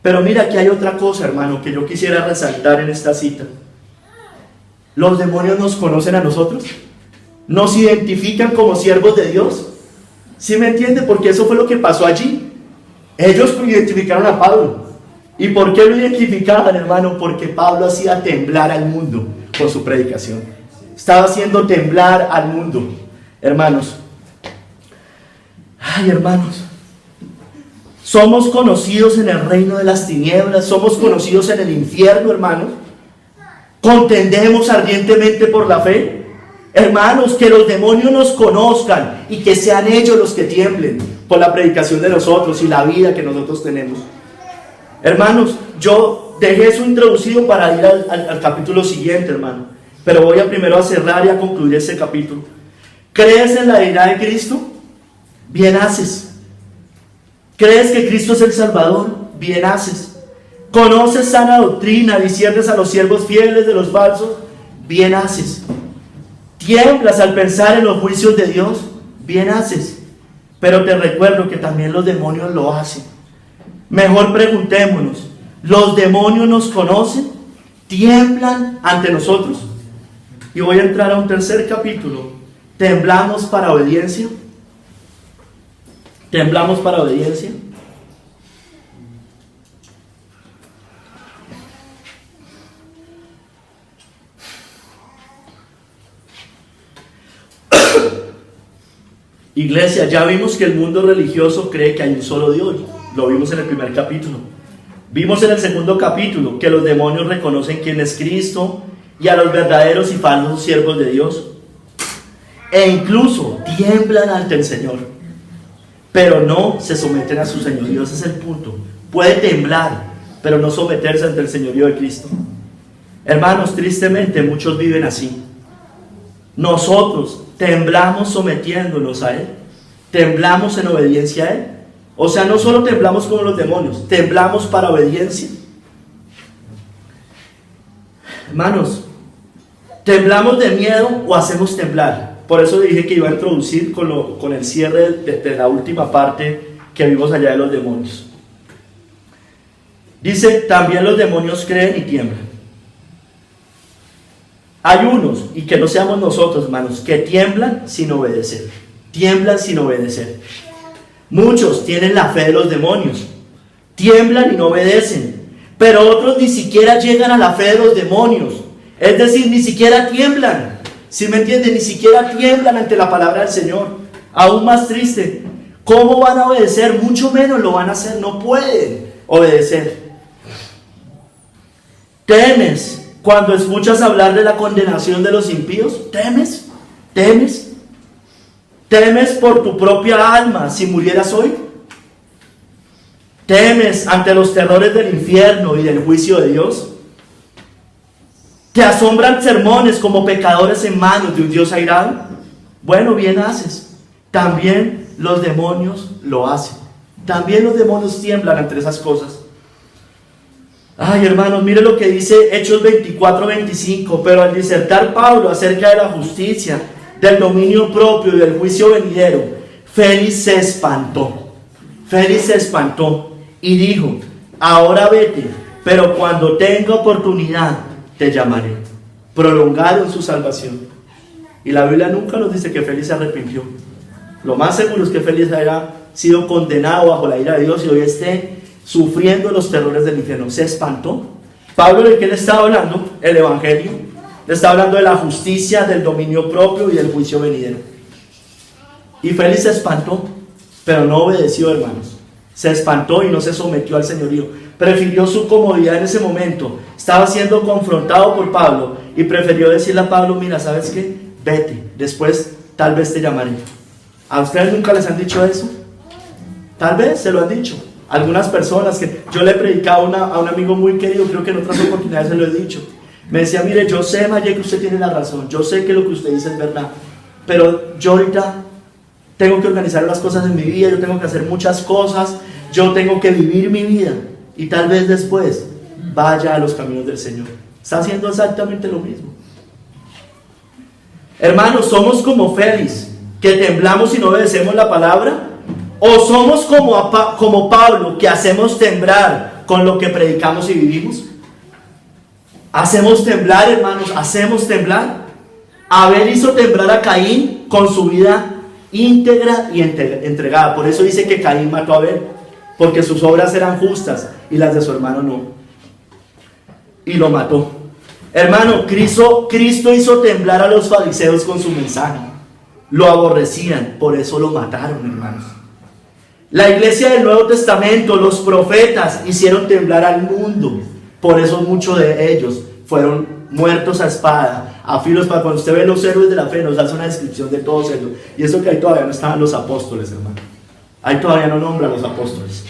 Pero mira, aquí hay otra cosa, hermano, que yo quisiera resaltar en esta cita. ¿Los demonios nos conocen a nosotros? ¿Nos identifican como siervos de Dios? ¿Sí me entiende? Porque eso fue lo que pasó allí. Ellos identificaron a Pablo. ¿Y por qué lo identificaban, hermano? Porque Pablo hacía temblar al mundo con su predicación. Estaba haciendo temblar al mundo. Hermanos, hermanos, somos conocidos en el reino de las tinieblas, somos conocidos en el infierno, hermanos. Contendemos ardientemente por la fe. Hermanos, que los demonios nos conozcan y que sean ellos los que tiemblen por la predicación de nosotros y la vida que nosotros tenemos. Hermanos, yo dejé eso introducido para ir al capítulo siguiente, hermano, pero voy primero a cerrar y a concluir ese capítulo. ¿Crees en la deidad de Cristo? Bien haces. ¿Crees que Cristo es el Salvador? Bien haces. ¿Conoces sana doctrina? ¿Disciernes a los siervos fieles de los falsos? Bien haces. ¿Tiemblas al pensar en los juicios de Dios? Bien haces. Pero te recuerdo que también los demonios lo hacen. Mejor preguntémonos, ¿los demonios nos conocen? ¿Tiemblan ante nosotros? Y voy a entrar a un tercer capítulo. ¿Temblamos para obediencia? ¿Temblamos para obediencia? Iglesia, ya vimos que el mundo religioso cree que hay un solo Dios. Lo vimos en el primer capítulo. Vimos en el segundo capítulo que los demonios reconocen quién es Cristo y a los verdaderos y falsos siervos de Dios. E incluso tiemblan ante el Señor. pero no se someten a su señorío. Ese es el punto. Puede temblar, pero no someterse ante el señorío de Cristo. Hermanos, tristemente muchos viven así. Nosotros temblamos sometiéndonos a Él, temblamos en obediencia a Él. O sea, no solo temblamos como los demonios, temblamos para obediencia. Hermanos, ¿temblamos de miedo o hacemos temblar? Por eso dije que iba a introducir con el cierre de la última parte que vimos allá de los demonios. Dice, también los demonios creen y tiemblan. Hay unos, y que no seamos nosotros, hermanos, que tiemblan sin obedecer. Tiemblan sin obedecer. Muchos tienen la fe de los demonios, tiemblan y no obedecen. Pero otros ni siquiera llegan a la fe de los demonios. Es decir, ni siquiera tiemblan. ¿Sí me entienden? Ni siquiera tiemblan ante la palabra del Señor. Aún más triste. ¿Cómo van a obedecer? Mucho menos lo van a hacer. No pueden obedecer. ¿Temes cuando escuchas hablar de la condenación de los impíos? ¿Temes? ¿Temes? ¿Temes por tu propia alma si murieras hoy? ¿Temes ante los terrores del infierno y del juicio de Dios? ¿Te asombran sermones como pecadores en manos de un Dios airado? Bueno, bien haces. También los demonios lo hacen. También los demonios tiemblan ante esas cosas. Ay, hermanos, mire lo que dice Hechos 24-25. Pero al disertar Pablo acerca de la justicia, del dominio propio y del juicio venidero, Félix se espantó. Félix se espantó y dijo, ahora vete, pero cuando tenga oportunidad te llamaré. Prolongaron su salvación. Y la Biblia nunca nos dice que Félix se arrepintió. Lo más seguro es que Félix haya sido condenado bajo la ira de Dios y hoy esté sufriendo los terrores del infierno. Se espantó. Pablo, ¿de qué le estaba hablando? El Evangelio. Le está hablando de la justicia, del dominio propio y del juicio venidero. Y Félix se espantó, pero no obedeció, hermanos. Se espantó y no se sometió al señorío. Prefirió su comodidad en ese momento. Estaba siendo confrontado por Pablo y prefirió decirle a Pablo, mira, ¿sabes qué? Vete, después tal vez te llamaré. ¿A ustedes nunca les han dicho eso? Tal vez se lo han dicho. Algunas personas que yo le he predicado a un amigo muy querido, creo que en otras oportunidades se lo he dicho. Me decía, mire, yo sé, Maye, que usted tiene la razón, yo sé que lo que usted dice es verdad, pero yo ahorita tengo que organizar las cosas en mi vida, yo tengo que hacer muchas cosas, yo tengo que vivir mi vida, y tal vez después vaya a los caminos del Señor. Está haciendo exactamente lo mismo. Hermanos, ¿somos como Félix, que temblamos y no obedecemos la palabra? ¿O somos como Pablo, que hacemos temblar con lo que predicamos y vivimos? Hacemos temblar, hermanos, hacemos temblar. Abel hizo temblar a Caín con su vida íntegra y entregada. Por eso dice que Caín mató a Abel, porque sus obras eran justas y las de su hermano no. Y lo mató. Hermano, Cristo hizo temblar a los fariseos con su mensaje. Lo aborrecían, por eso lo mataron, hermanos. La iglesia del Nuevo Testamento, los profetas hicieron temblar al mundo. Por eso muchos de ellos fueron muertos a espada, a filos. Para cuando usted ve los héroes de la fe, nos hace una descripción de todos ellos. Y eso que ahí todavía no estaban los apóstoles, hermano. Ahí todavía no nombra a los apóstoles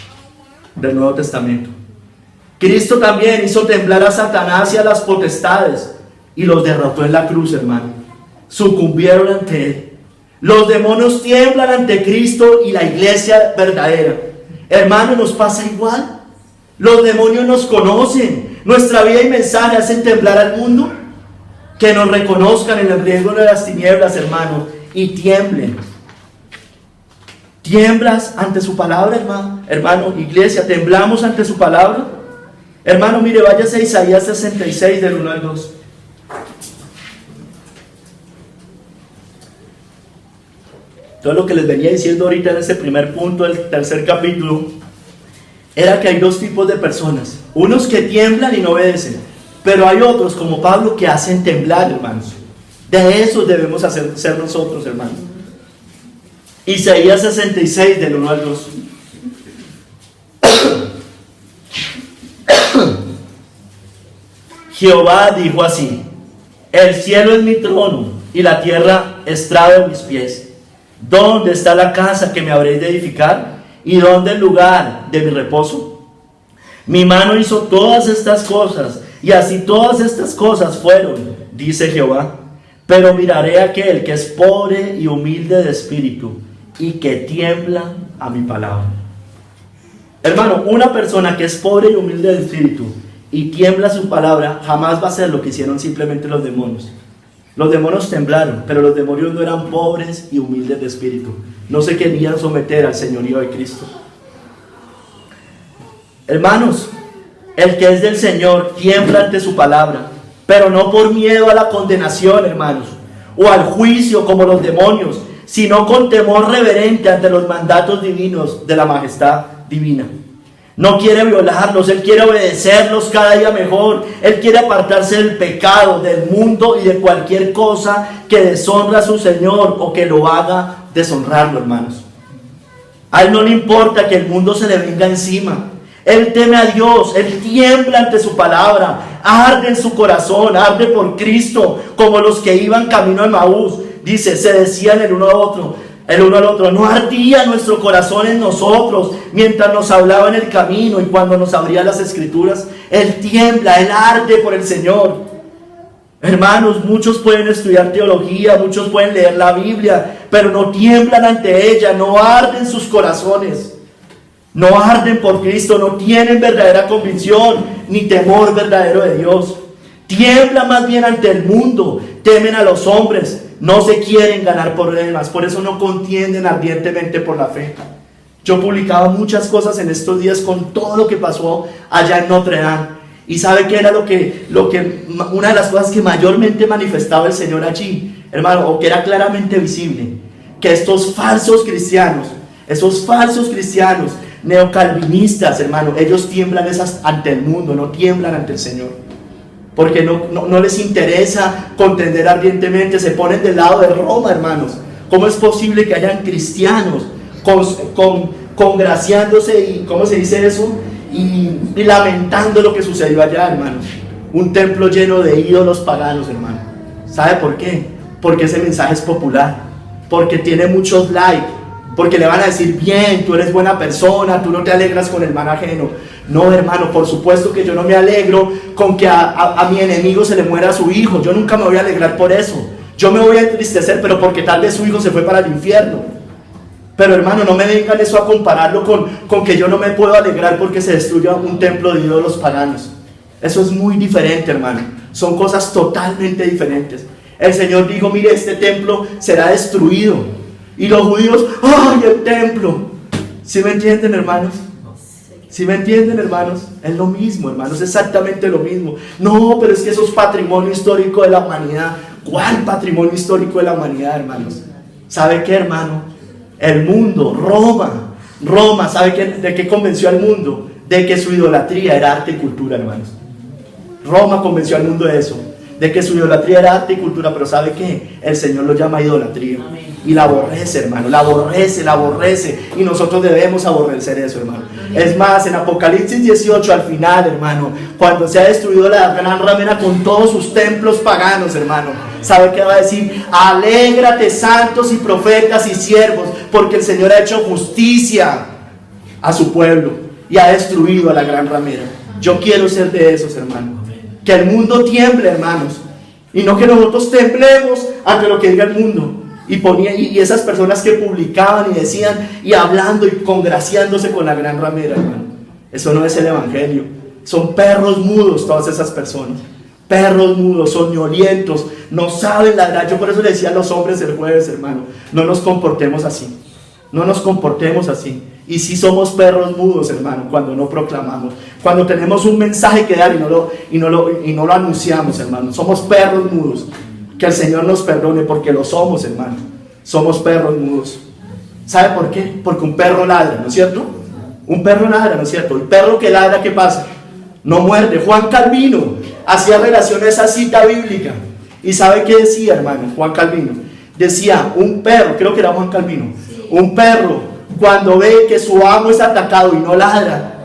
del Nuevo Testamento. Cristo también hizo temblar a Satanás y a las potestades y los derrotó en la cruz, hermano. Sucumbieron ante él. Los demonios tiemblan ante Cristo y la iglesia verdadera. Hermano, nos pasa igual. Los demonios nos conocen. Nuestra vida y mensaje hacen temblar al mundo. Que nos reconozcan en el riesgo de las tinieblas, hermano, y tiemblen. ¿Tiemblas ante su palabra, hermano? Hermano, iglesia, ¿temblamos ante su palabra? Hermano, mire, váyase a Isaías 66 del 1 al 2. Todo lo que les venía diciendo ahorita en ese primer punto del tercer capítulo era que hay dos tipos de personas. Unos que tiemblan y no obedecen, pero hay otros como Pablo que hacen temblar, hermanos. De esos debemos ser nosotros, hermanos. Isaías 66 del 1 al 2. Jehová dijo así: el cielo es mi trono y la tierra estrado de mis pies. ¿Dónde está la casa que me habréis de edificar? ¿Y dónde el lugar de mi reposo? Mi mano hizo todas estas cosas, y así todas estas cosas fueron, dice Jehová. Pero miraré a aquel que es pobre y humilde de espíritu, y que tiembla a mi palabra. Hermano, una persona que es pobre y humilde de espíritu, y tiembla a su palabra, jamás va a hacer lo que hicieron simplemente los demonios. Los demonios temblaron, pero los demonios no eran pobres y humildes de espíritu. No se querían someter al señorío de Cristo. Hermanos, el que es del Señor tiembla ante su palabra, pero no por miedo a la condenación, hermanos, o al juicio como los demonios, sino con temor reverente ante los mandatos divinos de la majestad divina. No quiere violarlos, Él quiere obedecerlos cada día mejor. Él quiere apartarse del pecado, del mundo y de cualquier cosa que deshonra a su Señor o que lo haga deshonrarlo, hermanos. A Él no le importa que el mundo se le venga encima. Él teme a Dios, Él tiembla ante su palabra, arde en su corazón, arde por Cristo, como los que iban camino a Maús. Dice, se decían el uno al otro, no ardía nuestro corazón en nosotros mientras nos hablaba en el camino y cuando nos abría las escrituras. Él tiembla, Él arde por el Señor. Hermanos, muchos pueden estudiar teología, muchos pueden leer la Biblia, pero no tiemblan ante ella, no arden sus corazones. No arden por Cristo, no tienen verdadera convicción ni temor verdadero de Dios. Tiemblan más bien ante el mundo, temen a los hombres, no se quieren ganar problemas, por eso no contienden ardientemente por la fe. Yo publicaba muchas cosas en estos días con todo lo que pasó allá en Notre Dame. Y sabe qué era una de las cosas que mayormente manifestaba el Señor allí, hermano, o que era claramente visible, que estos falsos cristianos neocalvinistas, hermano, ellos tiemblan ante el mundo, no tiemblan ante el Señor, porque no les interesa contender ardientemente, se ponen del lado de Roma, hermanos. ¿Cómo es posible que hayan cristianos congraciándose y, ¿cómo se dice eso? Y lamentando lo que sucedió allá, hermanos? Un templo lleno de ídolos paganos, hermano. ¿Sabe por qué? Porque ese mensaje es popular, porque tiene muchos likes, porque le van a decir, bien, tú eres buena persona, tú no te alegras con el mal ajeno. No, hermano, por supuesto que yo no me alegro con que a mi enemigo se le muera su hijo. Yo nunca me voy a alegrar por eso. Yo me voy a entristecer, pero porque tal vez su hijo se fue para el infierno. Pero hermano, no me vengan eso a compararlo con que yo no me puedo alegrar porque se destruya un templo de ídolos paganos. Eso es muy diferente, hermano. Son cosas totalmente diferentes. El Señor dijo, mire, este templo será destruido. Y los judíos, ¡ay, el templo! ¿Sí me entienden, hermanos? ¿Sí me entienden, hermanos? Es lo mismo, hermanos, exactamente lo mismo. No, pero es que eso es patrimonio histórico de la humanidad. ¿Cuál patrimonio histórico de la humanidad, hermanos? ¿Sabe qué, hermano? El mundo, Roma, ¿sabe de qué convenció al mundo? De que su idolatría era arte y cultura, hermanos. Roma convenció al mundo de eso, de que su idolatría era arte y cultura, pero ¿sabe qué? El Señor lo llama idolatría. Y la aborrece, hermano, la aborrece, y nosotros debemos aborrecer eso, hermano. Es más, en Apocalipsis 18, al final, hermano, cuando se ha destruido la gran ramera con todos sus templos paganos, hermano, ¿sabe qué va a decir? Alégrate, santos y profetas y siervos, porque el Señor ha hecho justicia a su pueblo y ha destruido a la gran ramera. Yo quiero ser de esos, hermano. Que el mundo tiemble, hermanos, y no que nosotros temblemos ante lo que diga el mundo. Y esas personas que publicaban y decían y hablando y congraciándose con la gran ramera, hermano, eso no es el evangelio. Son perros mudos todas esas personas, perros mudos, soñolientos, no saben la verdad. Yo por eso le decía a los hombres el jueves, hermano, no nos comportemos así. Y si somos perros mudos, hermano, cuando no proclamamos, cuando tenemos un mensaje que dar y no lo anunciamos, hermano, somos perros mudos. Que el Señor nos perdone, porque lo somos, hermano. Somos perros mudos. ¿Sabe por qué? Porque un perro ladra, ¿no es cierto? Un perro ladra, ¿no es cierto? El perro que ladra, ¿qué pasa? No muerde. Juan Calvino hacía relación a esa cita bíblica. ¿Y sabe qué decía, hermano? Juan Calvino decía, un perro, creo que era Juan Calvino, un perro cuando ve que su amo es atacado y no ladra,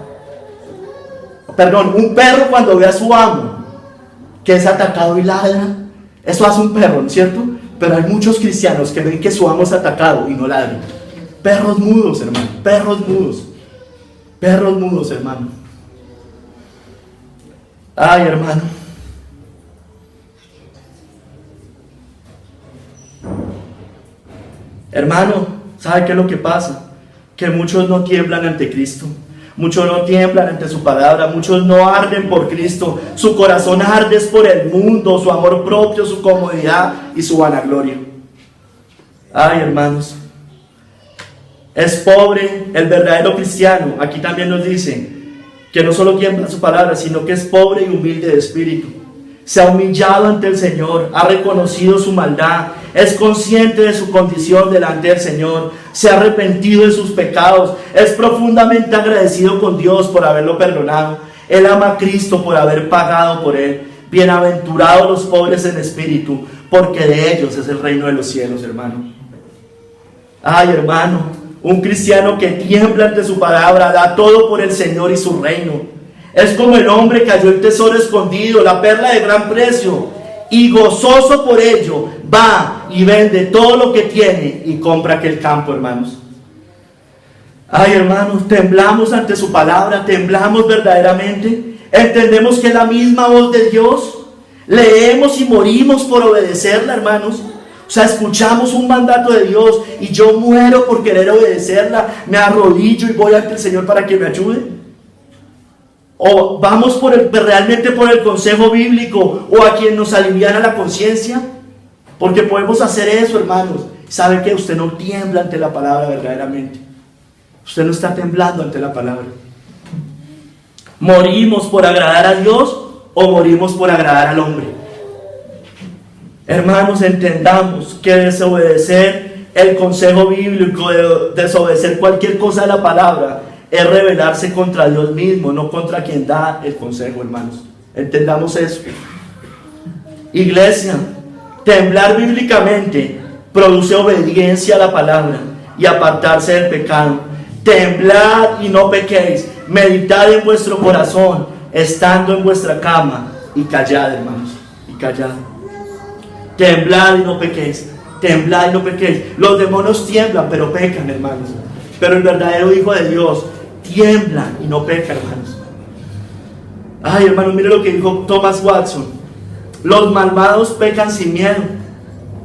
un perro cuando ve a su amo que es atacado y ladra, eso hace un perro, ¿no es cierto? Pero hay muchos cristianos que ven que su amo es atacado y no ladran. Perros mudos, hermano. Perros mudos. Perros mudos, hermano. Ay, hermano. Hermano, ¿sabe qué es lo que pasa? Que muchos no tiemblan ante Cristo. Muchos no tiemblan ante su palabra. Muchos no arden por Cristo. Su corazón arde por el mundo, su amor propio, su comodidad y su vanagloria. Ay, hermanos. Es pobre el verdadero cristiano. Aquí también nos dice que no solo tiembla su palabra, sino que es pobre y humilde de espíritu. Se ha humillado ante el Señor, ha reconocido su maldad, es consciente de su condición delante del Señor, se ha arrepentido de sus pecados, es profundamente agradecido con Dios por haberlo perdonado. Él ama a Cristo por haber pagado por él. Bienaventurados los pobres en espíritu, porque de ellos es el reino de los cielos, hermano. Ay, hermano, un cristiano que tiembla ante su palabra, da todo por el Señor y su reino. Es como el hombre que halló el tesoro escondido, la perla de gran precio, y gozoso por ello, va y vende todo lo que tiene y compra aquel campo, hermanos. Ay, hermanos, temblamos ante su palabra, temblamos verdaderamente, entendemos que es la misma voz de Dios, leemos y morimos por obedecerla, hermanos. O sea, escuchamos un mandato de Dios y yo muero por querer obedecerla, me arrodillo y voy ante el Señor para que me ayude. O vamos realmente por el consejo bíblico o a quien nos aliviana la conciencia, porque podemos hacer eso, hermanos. Sabe que usted no tiembla ante la palabra verdaderamente. Usted no está temblando ante la palabra. ¿Morimos por agradar a Dios o morimos por agradar al hombre? Hermanos, entendamos que desobedecer el consejo bíblico, desobedecer cualquier cosa de la palabra, es rebelarse contra Dios mismo, no contra quien da el consejo, hermanos. Entendamos eso. Iglesia, temblar bíblicamente produce obediencia a la palabra y apartarse del pecado. Temblad y no pequéis. Meditad en vuestro corazón, estando en vuestra cama, y callad, hermanos, y callad. Temblad y no pequéis. Temblad y no pequéis. Los demonios tiemblan, pero pecan, hermanos. Pero el verdadero Hijo de Dios tiembla y no peca, hermanos. Ay, hermano, mire lo que dijo Thomas Watson: los malvados pecan sin miedo,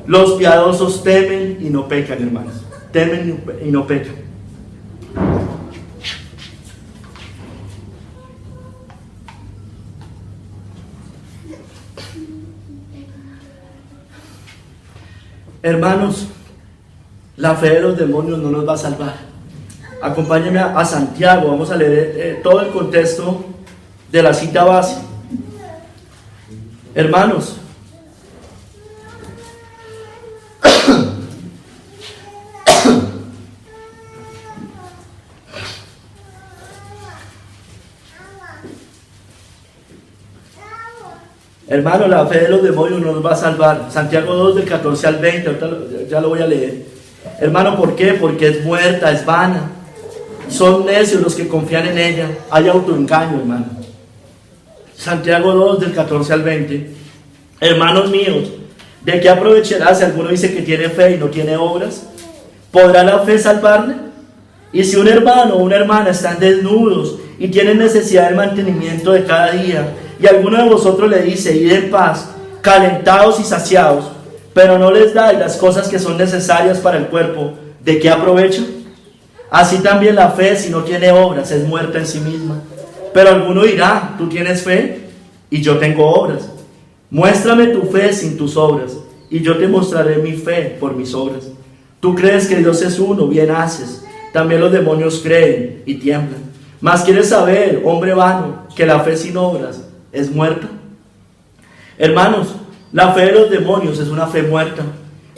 los piadosos temen y no pecan, hermanos. Temen y no pecan. Hermanos, la fe de los demonios no nos va a salvar. Acompáñenme a Santiago, vamos a leer todo el contexto de la cita base. Hermanos, hermano, la fe de los demonios no nos va a salvar. Santiago 2 del 14 al 20, ahorita ya lo voy a leer. Hermano, ¿por qué? Porque es muerta, es vana. Son necios los que confían en ella. Hay autoengaño, hermano. Santiago 2 del 14 al 20. Hermanos míos, ¿de qué aprovechará si alguno dice que tiene fe y no tiene obras? ¿Podrá la fe salvarle? Y si un hermano o una hermana están desnudos y tienen necesidad del mantenimiento de cada día, y alguno de vosotros le dice: id en paz, calentados y saciados, pero no les dais las cosas que son necesarias para el cuerpo, ¿de qué aprovecha? Así también la fe, si no tiene obras, es muerta en sí misma. Pero alguno dirá: tú tienes fe y yo tengo obras. Muéstrame tu fe sin tus obras, y yo te mostraré mi fe por mis obras. Tú crees que Dios es uno, bien haces. También los demonios creen y tiemblan. Mas ¿quieres saber, hombre vano, que la fe sin obras es muerta? Hermanos, la fe de los demonios es una fe muerta.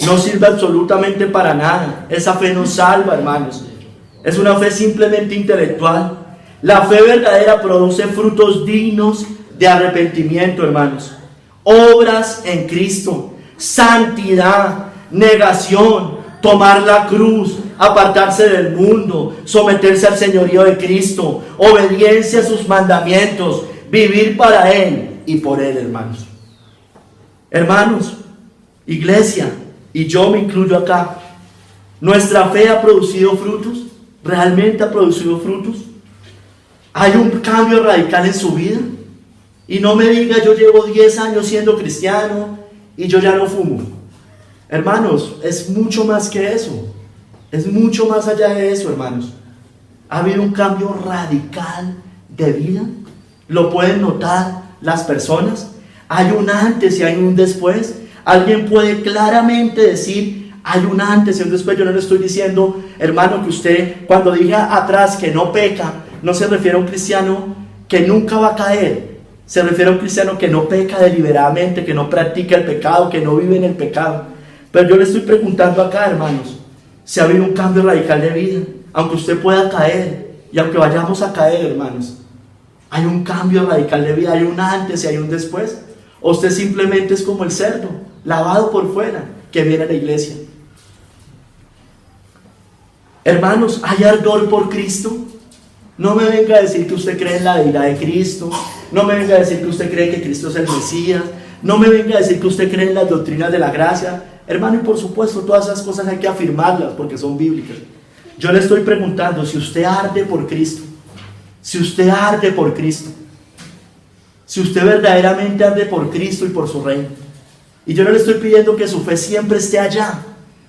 No sirve absolutamente para nada. Esa fe no salva, hermanos. Es una fe simplemente intelectual. La fe verdadera produce frutos dignos de arrepentimiento, hermanos. Obras en Cristo, santidad, negación, tomar la cruz, apartarse del mundo, someterse al señorío de Cristo, obediencia a sus mandamientos, vivir para Él y por Él, hermanos. Hermanos, iglesia, y yo me incluyo acá, ¿nuestra fe ha producido frutos? ¿Realmente ha producido frutos? ¿Hay un cambio radical en su vida? Y no me diga, yo llevo 10 años siendo cristiano y yo ya no fumo. Hermanos, es mucho más que eso. Es mucho más allá de eso, hermanos. Ha habido un cambio radical de vida. Lo pueden notar las personas. Hay un antes y hay un después. Alguien puede claramente decir, hay un antes y un después. Yo no le estoy diciendo, hermano, que usted cuando diga atrás que no peca, no se refiere a un cristiano que nunca va a caer. Se refiere a un cristiano que no peca deliberadamente, que no practica el pecado, que no vive en el pecado. Pero yo le estoy preguntando acá, hermanos, si ha habido un cambio radical de vida. Aunque usted pueda caer y aunque vayamos a caer, hermanos, hay un cambio radical de vida, hay un antes y hay un después. O usted simplemente es como el cerdo, lavado por fuera, que viene a la iglesia. Hermanos, ¿hay ardor por Cristo? No me venga a decir que usted cree en la deidad de Cristo. No me venga a decir que usted cree que Cristo es el Mesías. No me venga a decir que usted cree en las doctrinas de la gracia. Hermano, y por supuesto todas esas cosas hay que afirmarlas porque son bíblicas. Yo le estoy preguntando si usted arde por Cristo. Si usted arde por Cristo. Si usted verdaderamente arde por Cristo y por su reino. Y yo no le estoy pidiendo que su fe siempre esté allá.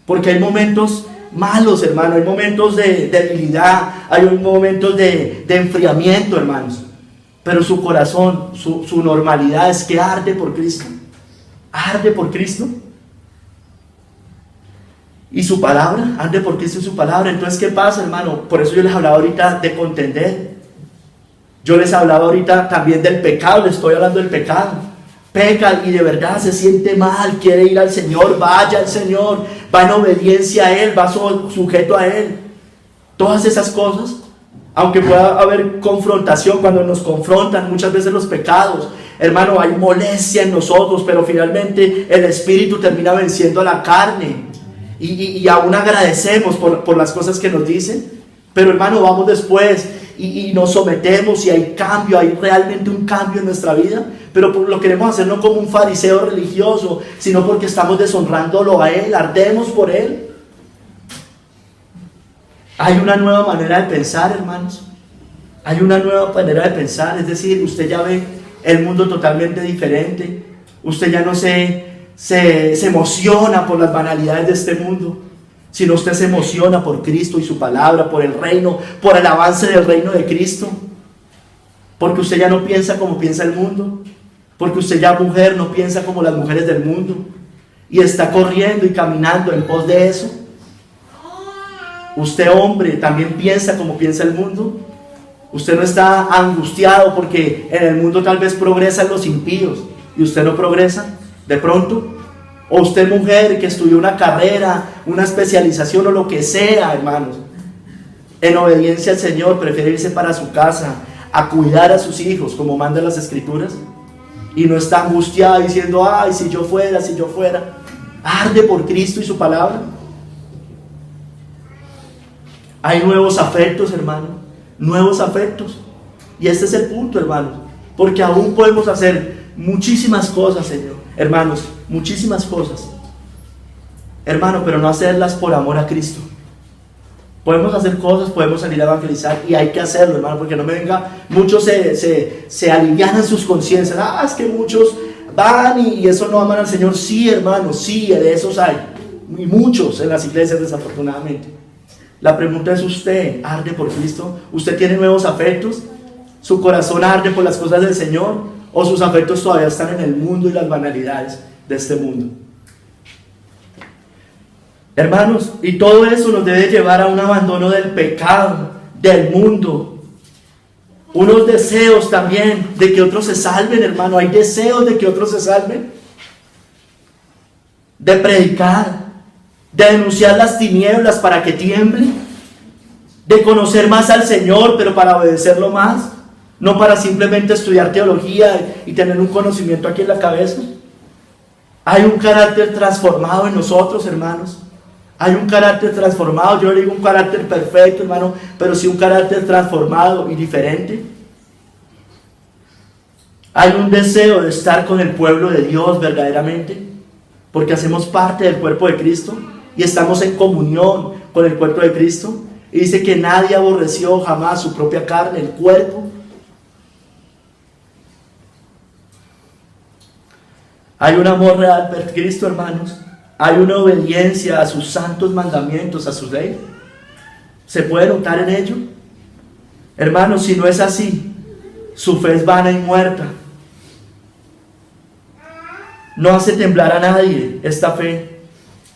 Porque hay momentos malos, hermano. Hay momentos de debilidad. Hay momentos de enfriamiento, hermanos. Pero su corazón, su normalidad es que arde por Cristo. Arde por Cristo. Y su palabra, arde por Cristo y su palabra. Entonces, ¿qué pasa, hermano? Por eso yo les hablaba ahorita de contender. Yo les hablaba ahorita también del pecado. Les estoy hablando del pecado. Peca y de verdad se siente mal, quiere ir al Señor, vaya al Señor, va en obediencia a Él, va sujeto a Él. Todas esas cosas, aunque pueda haber confrontación, cuando nos confrontan muchas veces los pecados, hermano, hay molestia en nosotros, pero finalmente el Espíritu termina venciendo a la carne. Y aún agradecemos por las cosas que nos dicen, pero hermano, vamos después y nos sometemos y hay cambio, hay realmente un cambio en nuestra vida, pero lo queremos hacer no como un fariseo religioso, sino porque estamos deshonrándolo a Él, ardemos por Él. Hay una nueva manera de pensar, hermanos. Hay una nueva manera de pensar, es decir, usted ya ve el mundo totalmente diferente. Usted ya no se emociona por las banalidades de este mundo, sino usted se emociona por Cristo y su palabra, por el reino, por el avance del reino de Cristo. Porque usted ya no piensa como piensa el mundo, porque usted ya mujer no piensa como las mujeres del mundo, y está corriendo y caminando en pos de eso. Usted, hombre, también piensa como piensa el mundo. Usted no está angustiado porque en el mundo tal vez progresan los impíos y usted no progresa de pronto. O usted, mujer, que estudió una carrera, una especialización o lo que sea, hermanos, en obediencia al Señor, prefiere irse para su casa a cuidar a sus hijos como mandan las Escrituras, y no está angustiada diciendo, ay, si yo fuera, arde por Cristo y su palabra. Hay nuevos afectos, hermano, nuevos afectos, y este es el punto, hermanos, porque aún podemos hacer muchísimas cosas, Señor, hermanos, muchísimas cosas, hermano, pero no hacerlas por amor a Cristo. Podemos hacer cosas, podemos salir a evangelizar y hay que hacerlo, hermano, porque no me venga, muchos se alivianan sus conciencias, es que muchos van y eso no aman al Señor. Sí, hermano, sí, de esos hay, y muchos en las iglesias, desafortunadamente. La pregunta es, ¿usted arde por Cristo? ¿Usted tiene nuevos afectos? ¿Su corazón arde por las cosas del Señor? ¿O sus afectos todavía están en el mundo y las banalidades de este mundo? Hermanos, y todo eso nos debe llevar a un abandono del pecado, del mundo. Unos deseos también de que otros se salven, hermano. Hay deseos de que otros se salven. De predicar, de denunciar las tinieblas para que tiemblen, de conocer más al Señor, pero para obedecerlo más, no para simplemente estudiar teología y tener un conocimiento aquí en la cabeza. Hay un carácter transformado en nosotros, hermanos. Hay un carácter transformado. Yo no digo un carácter perfecto, hermano, pero sí un carácter transformado y diferente. Hay un deseo de estar con el pueblo de Dios verdaderamente. porque hacemos parte del cuerpo de Cristo y estamos en comunión con el cuerpo de Cristo. Y dice que nadie aborreció jamás su propia carne, el cuerpo. Hay un amor real por Cristo, hermanos. Hay una obediencia a sus santos mandamientos, a su ley. ¿Se puede notar en ello? Hermanos, si no es así, su fe es vana y muerta. No hace temblar a nadie esta fe.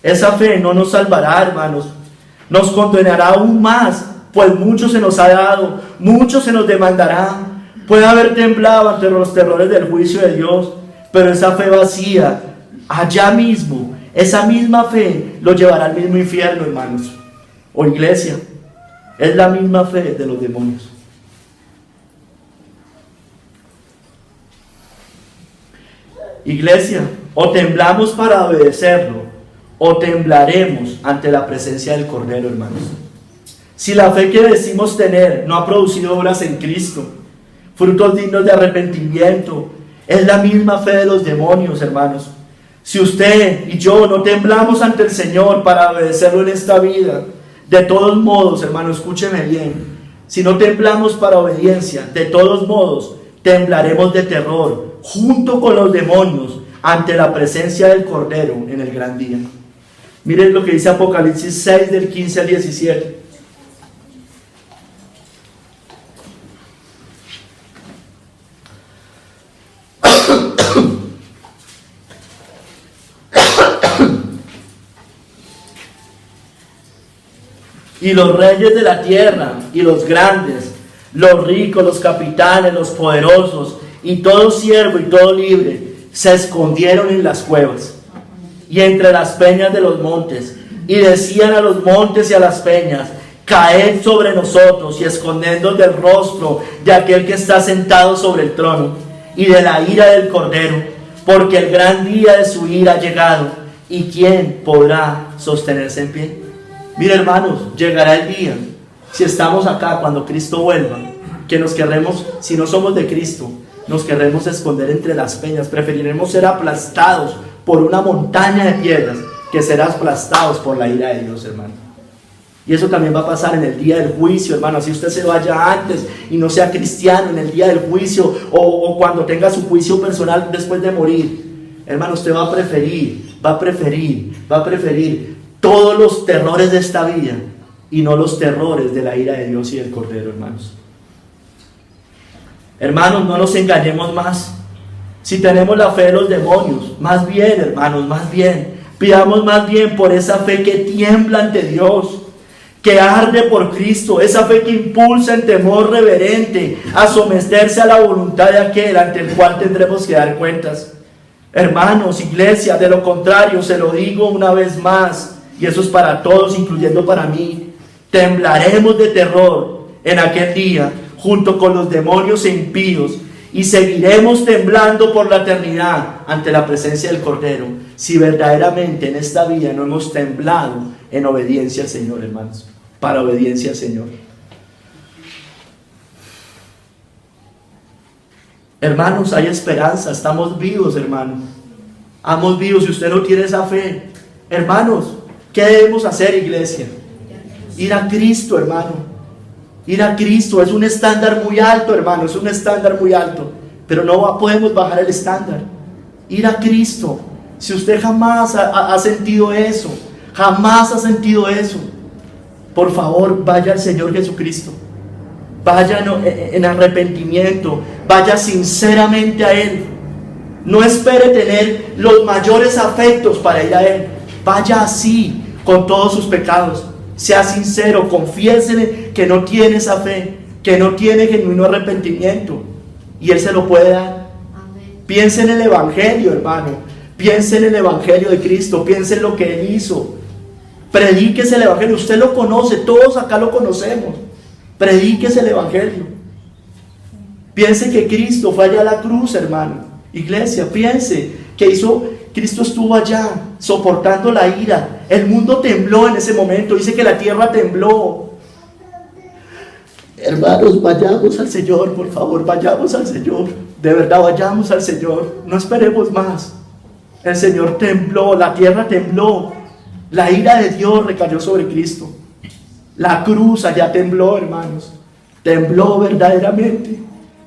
Esa fe no nos salvará, hermanos. Nos condenará aún más, pues mucho se nos ha dado, mucho se nos demandará. Puede haber temblado ante los terrores del juicio de Dios, pero esa fe vacía, allá mismo, esa misma fe lo llevará al mismo infierno, hermanos. O iglesia, es la misma fe de los demonios. Iglesia, o temblamos para obedecerlo, o temblaremos ante la presencia del Cordero, hermanos. Si la fe que decimos tener no ha producido obras en Cristo, frutos dignos de arrepentimiento, es la misma fe de los demonios, hermanos. Si usted y yo no temblamos ante el Señor para obedecerlo en esta vida, de todos modos, hermano, escúcheme bien, si no temblamos para obediencia, de todos modos, temblaremos de terror, junto con los demonios, ante la presencia del Cordero en el gran día. Miren lo que dice Apocalipsis 6, del 15 al 17. Y los reyes de la tierra, y los grandes, los ricos, los capitanes, los poderosos, y todo siervo y todo libre, se escondieron en las cuevas y entre las peñas de los montes, y decían a los montes y a las peñas: caed sobre nosotros y escondednos del rostro de aquel que está sentado sobre el trono y de la ira del Cordero, porque el gran día de su ira ha llegado, y ¿quién podrá sostenerse en pie? Mira, hermanos, llegará el día, si estamos acá cuando Cristo vuelva, que nos querremos, si no somos de Cristo, nos querremos esconder entre las peñas. Preferiremos ser aplastados por una montaña de piedras que ser aplastados por la ira de Dios, hermano. Y eso también va a pasar en el día del juicio, hermano. Si usted se vaya antes y no sea cristiano en el día del juicio, o cuando tenga su juicio personal después de morir, hermano, usted va a preferir todos los terrores de esta vida y no los terrores de la ira de Dios y del Cordero, hermanos. Hermanos, no nos engañemos más. Si tenemos la fe de los demonios, más bien, hermanos, más bien, pidamos más bien por esa fe que tiembla ante Dios, que arde por Cristo, esa fe que impulsa en temor reverente a someterse a la voluntad de aquel ante el cual tendremos que dar cuentas. Hermanos, iglesia, de lo contrario, se lo digo una vez más, y eso es para todos, incluyendo para mí, temblaremos de terror en aquel día, junto con los demonios e impíos, y seguiremos temblando por la eternidad ante la presencia del Cordero, si verdaderamente en esta vida no hemos temblado en obediencia al Señor, hermanos, para obediencia al Señor. Hermanos, hay esperanza, estamos vivos, hermanos. Estamos vivos. Si usted no tiene esa fe, hermanos, ¿qué debemos hacer, iglesia? Ir a Cristo, hermano. Ir a Cristo es un estándar muy alto, hermano, es un estándar muy alto, pero no podemos bajar el estándar. Ir a Cristo. Si usted jamás ha sentido eso, por favor, vaya al Señor Jesucristo. Vaya en arrepentimiento, vaya sinceramente a Él. No espere tener los mayores afectos para ir a Él. Vaya así, con todos sus pecados. Sea sincero, confiésele que no tiene esa fe, que no tiene genuino arrepentimiento, y Él se lo puede dar. Amén. Piense en el Evangelio, hermano. Piense en el Evangelio de Cristo. Piense en lo que Él hizo. Predíquese el Evangelio. Usted lo conoce, todos acá lo conocemos. Predíquese el Evangelio. Piense que Cristo fue allá a la cruz, hermano. Iglesia, piense que Cristo estuvo allá soportando la ira. El mundo tembló en ese momento. Dice que la tierra tembló. Hermanos, vayamos al Señor, por favor, vayamos al Señor. De verdad, vayamos al Señor. No esperemos más. El Señor tembló, la tierra tembló, la ira de Dios recayó sobre Cristo. La cruz allá tembló, hermanos, tembló verdaderamente.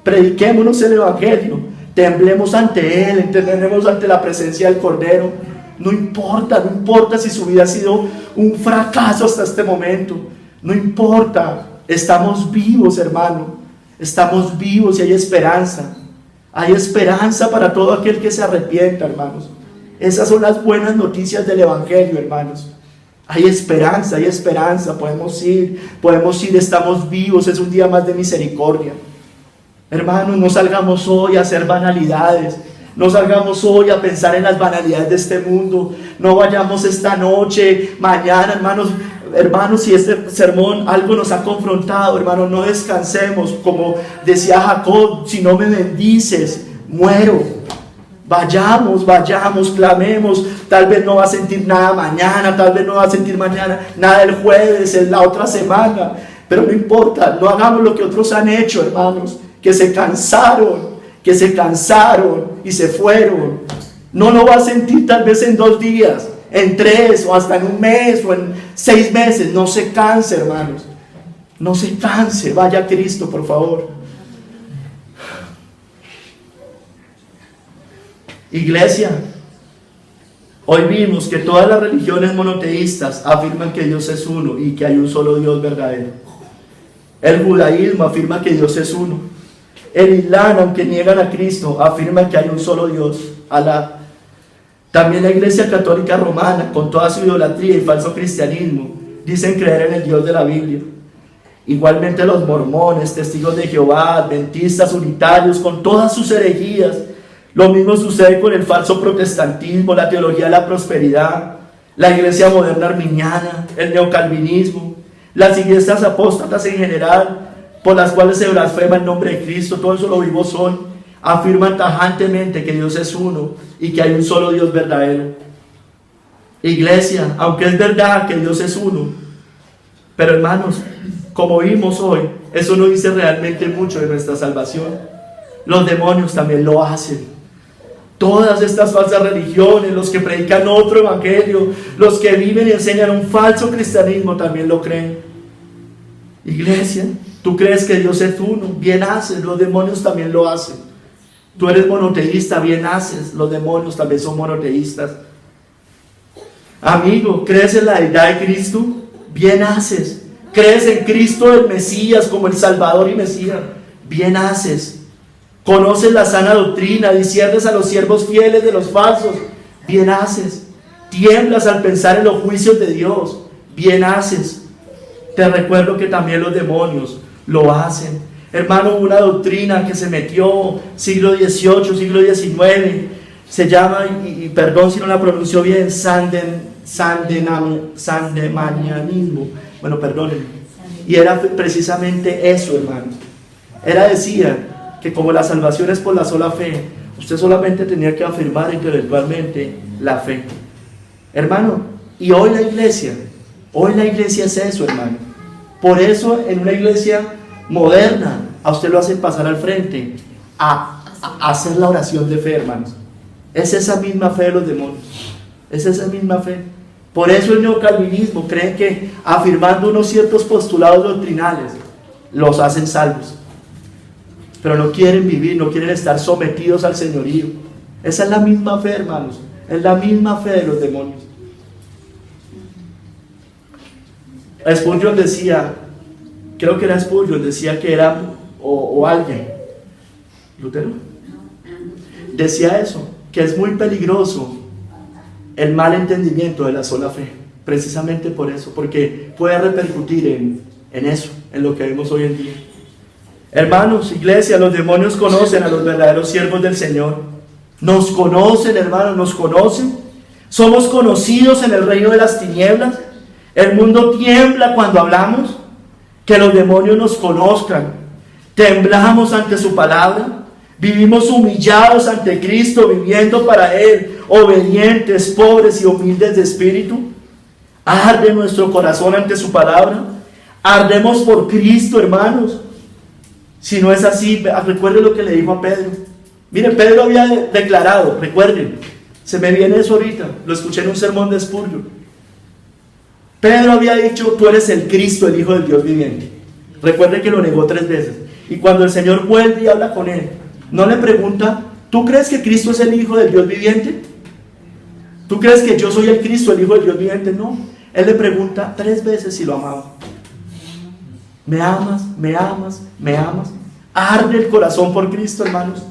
Prediquémonos el Evangelio, temblemos ante Él, entendemos ante la presencia del Cordero. No importa si su vida ha sido un fracaso hasta este momento, no importa, estamos vivos, hermano, estamos vivos y hay esperanza para todo aquel que se arrepienta, hermanos. Esas son las buenas noticias del Evangelio, hermanos. Hay esperanza, podemos ir, estamos vivos, es un día más de misericordia. Hermanos, no salgamos hoy a hacer banalidades, no salgamos hoy a pensar en las banalidades de este mundo, no vayamos esta noche, mañana, hermanos, si este sermón algo nos ha confrontado, hermanos, no descansemos, como decía Jacob, si no me bendices, muero. Vayamos, clamemos. Tal vez no va a sentir nada mañana, nada el jueves, en la otra semana, pero no importa, no hagamos lo que otros han hecho, hermanos, que se cansaron y se fueron. No lo va a sentir tal vez en 2 días, en 3, o hasta en un mes, o en 6 meses. No se canse, hermanos, no se canse. Vaya a Cristo, por favor. Iglesia, hoy vimos que todas las religiones monoteístas afirman que Dios es uno y que hay un solo Dios verdadero. El judaísmo afirma que Dios es uno. El Islam, aunque niegan a Cristo, afirma que hay un solo Dios, Alá. También la Iglesia Católica Romana, con toda su idolatría y falso cristianismo, dicen creer en el Dios de la Biblia. Igualmente los mormones, testigos de Jehová, adventistas, unitarios, con todas sus herejías. Lo mismo sucede con el falso protestantismo, la teología de la prosperidad, la iglesia moderna arminiana, el neocalvinismo, las iglesias apóstatas en general, por las cuales se blasfema el nombre de Cristo. Todo eso lo vimos hoy. Afirman tajantemente que Dios es uno y que hay un solo Dios verdadero. Iglesia, aunque es verdad que Dios es uno, pero hermanos, como vimos hoy, eso no dice realmente mucho de nuestra salvación. Los demonios también lo hacen. Todas estas falsas religiones, los que predican otro evangelio, los que viven y enseñan un falso cristianismo, también lo creen. Iglesia, tú crees que Dios es uno, bien haces, los demonios también lo hacen. Tú eres monoteísta, bien haces, los demonios también son monoteístas. Amigo, ¿crees en la deidad de Cristo? Bien haces. ¿Crees en Cristo el Mesías como el Salvador y Mesías? Bien haces. ¿Conoces la sana doctrina? ¿Disiernes a los siervos fieles de los falsos? Bien haces. ¿Tiemblas al pensar en los juicios de Dios? Bien haces. Te recuerdo que también los demonios lo hacen. Hermano, una doctrina que se metió siglo XVIII, siglo XIX, se llama, y perdón si no la pronunció bien, sandemanianismo. Bueno, perdónenme. Y era precisamente eso, hermano. Decía que como la salvación es por la sola fe, usted solamente tenía que afirmar intelectualmente la fe. Hermano, y hoy la iglesia es eso, hermano. Por eso en una iglesia moderna a usted lo hacen pasar al frente a hacer la oración de fe, hermanos. Es esa misma fe de los demonios, es esa misma fe. Por eso el neocalvinismo creen que afirmando unos ciertos postulados doctrinales los hacen salvos, pero no quieren vivir, no quieren estar sometidos al señorío. Esa es la misma fe, hermanos, es la misma fe de los demonios. Spurgeon decía, creo que era Spurgeon, decía que era, o alguien, Lutero, decía eso, que es muy peligroso el mal entendimiento de la sola fe, precisamente por eso, porque puede repercutir en eso, en lo que vemos hoy en día. Hermanos, iglesia, los demonios conocen a los verdaderos siervos del Señor. Nos conocen, hermanos, nos conocen. Somos conocidos en el reino de las tinieblas. El mundo tiembla cuando hablamos. Que los demonios nos conozcan. Temblamos ante su palabra. Vivimos humillados ante Cristo, viviendo para Él, obedientes, pobres y humildes de espíritu. Arde nuestro corazón ante su palabra. Ardemos por Cristo, hermanos. Si no es así, recuerden lo que le dijo a Pedro. Mire, Pedro había declarado, recuerden, Se me viene eso ahorita, lo escuché en un sermón de Spurgeon. Pedro había dicho, tú eres el Cristo, el Hijo del Dios viviente. Recuerde que lo negó 3 veces. Y cuando el Señor vuelve y habla con él, no le pregunta, ¿tú crees que Cristo es el Hijo del Dios viviente? ¿Tú crees que yo soy el Cristo, el Hijo del Dios viviente? No. Él le pregunta 3 veces si lo amaba. ¿Me amas? ¿Me amas? ¿Me amas? Arde el corazón por Cristo, hermanos.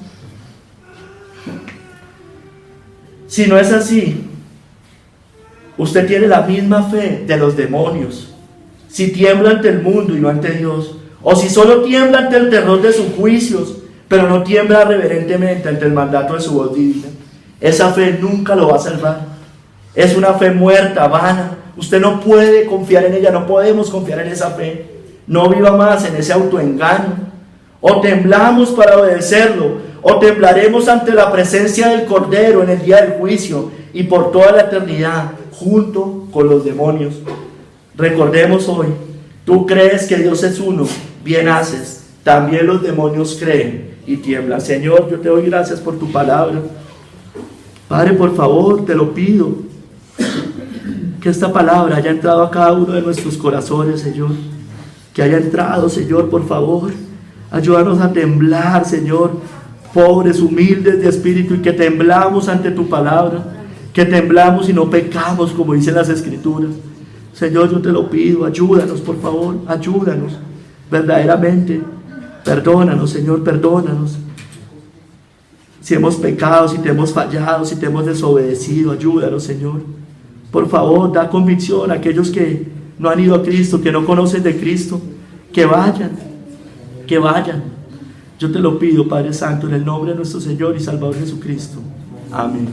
Si no es así, usted tiene la misma fe de los demonios. Si tiembla ante el mundo y no ante Dios, o si solo tiembla ante el terror de sus juicios, pero no tiembla reverentemente ante el mandato de su voz divina, esa fe nunca lo va a salvar. Es una fe muerta, vana. Usted no puede confiar en ella, no podemos confiar en esa fe. No viva más en ese autoengaño. O temblamos para obedecerlo, o temblaremos ante la presencia del Cordero en el día del juicio y por toda la eternidad, junto con los demonios. Recordemos hoy, tú crees que Dios es uno, bien haces, también los demonios creen y tiemblan. Señor, yo te doy gracias por tu palabra. Padre, por favor, te lo pido, que esta palabra haya entrado a cada uno de nuestros corazones, Señor. Que haya entrado, Señor, por favor. Ayúdanos a temblar, Señor, pobres, humildes de espíritu, y que temblamos ante tu palabra, que temblamos y no pecamos, como dicen las Escrituras. Señor, yo te lo pido, ayúdanos, por favor, ayúdanos, verdaderamente. Perdónanos, Señor, perdónanos. Si hemos pecado, si te hemos fallado, si te hemos desobedecido, ayúdanos, Señor. Por favor, da convicción a aquellos que no han ido a Cristo, que no conocen de Cristo, que vayan. Yo te lo pido, Padre Santo, en el nombre de nuestro Señor y Salvador Jesucristo. Amén.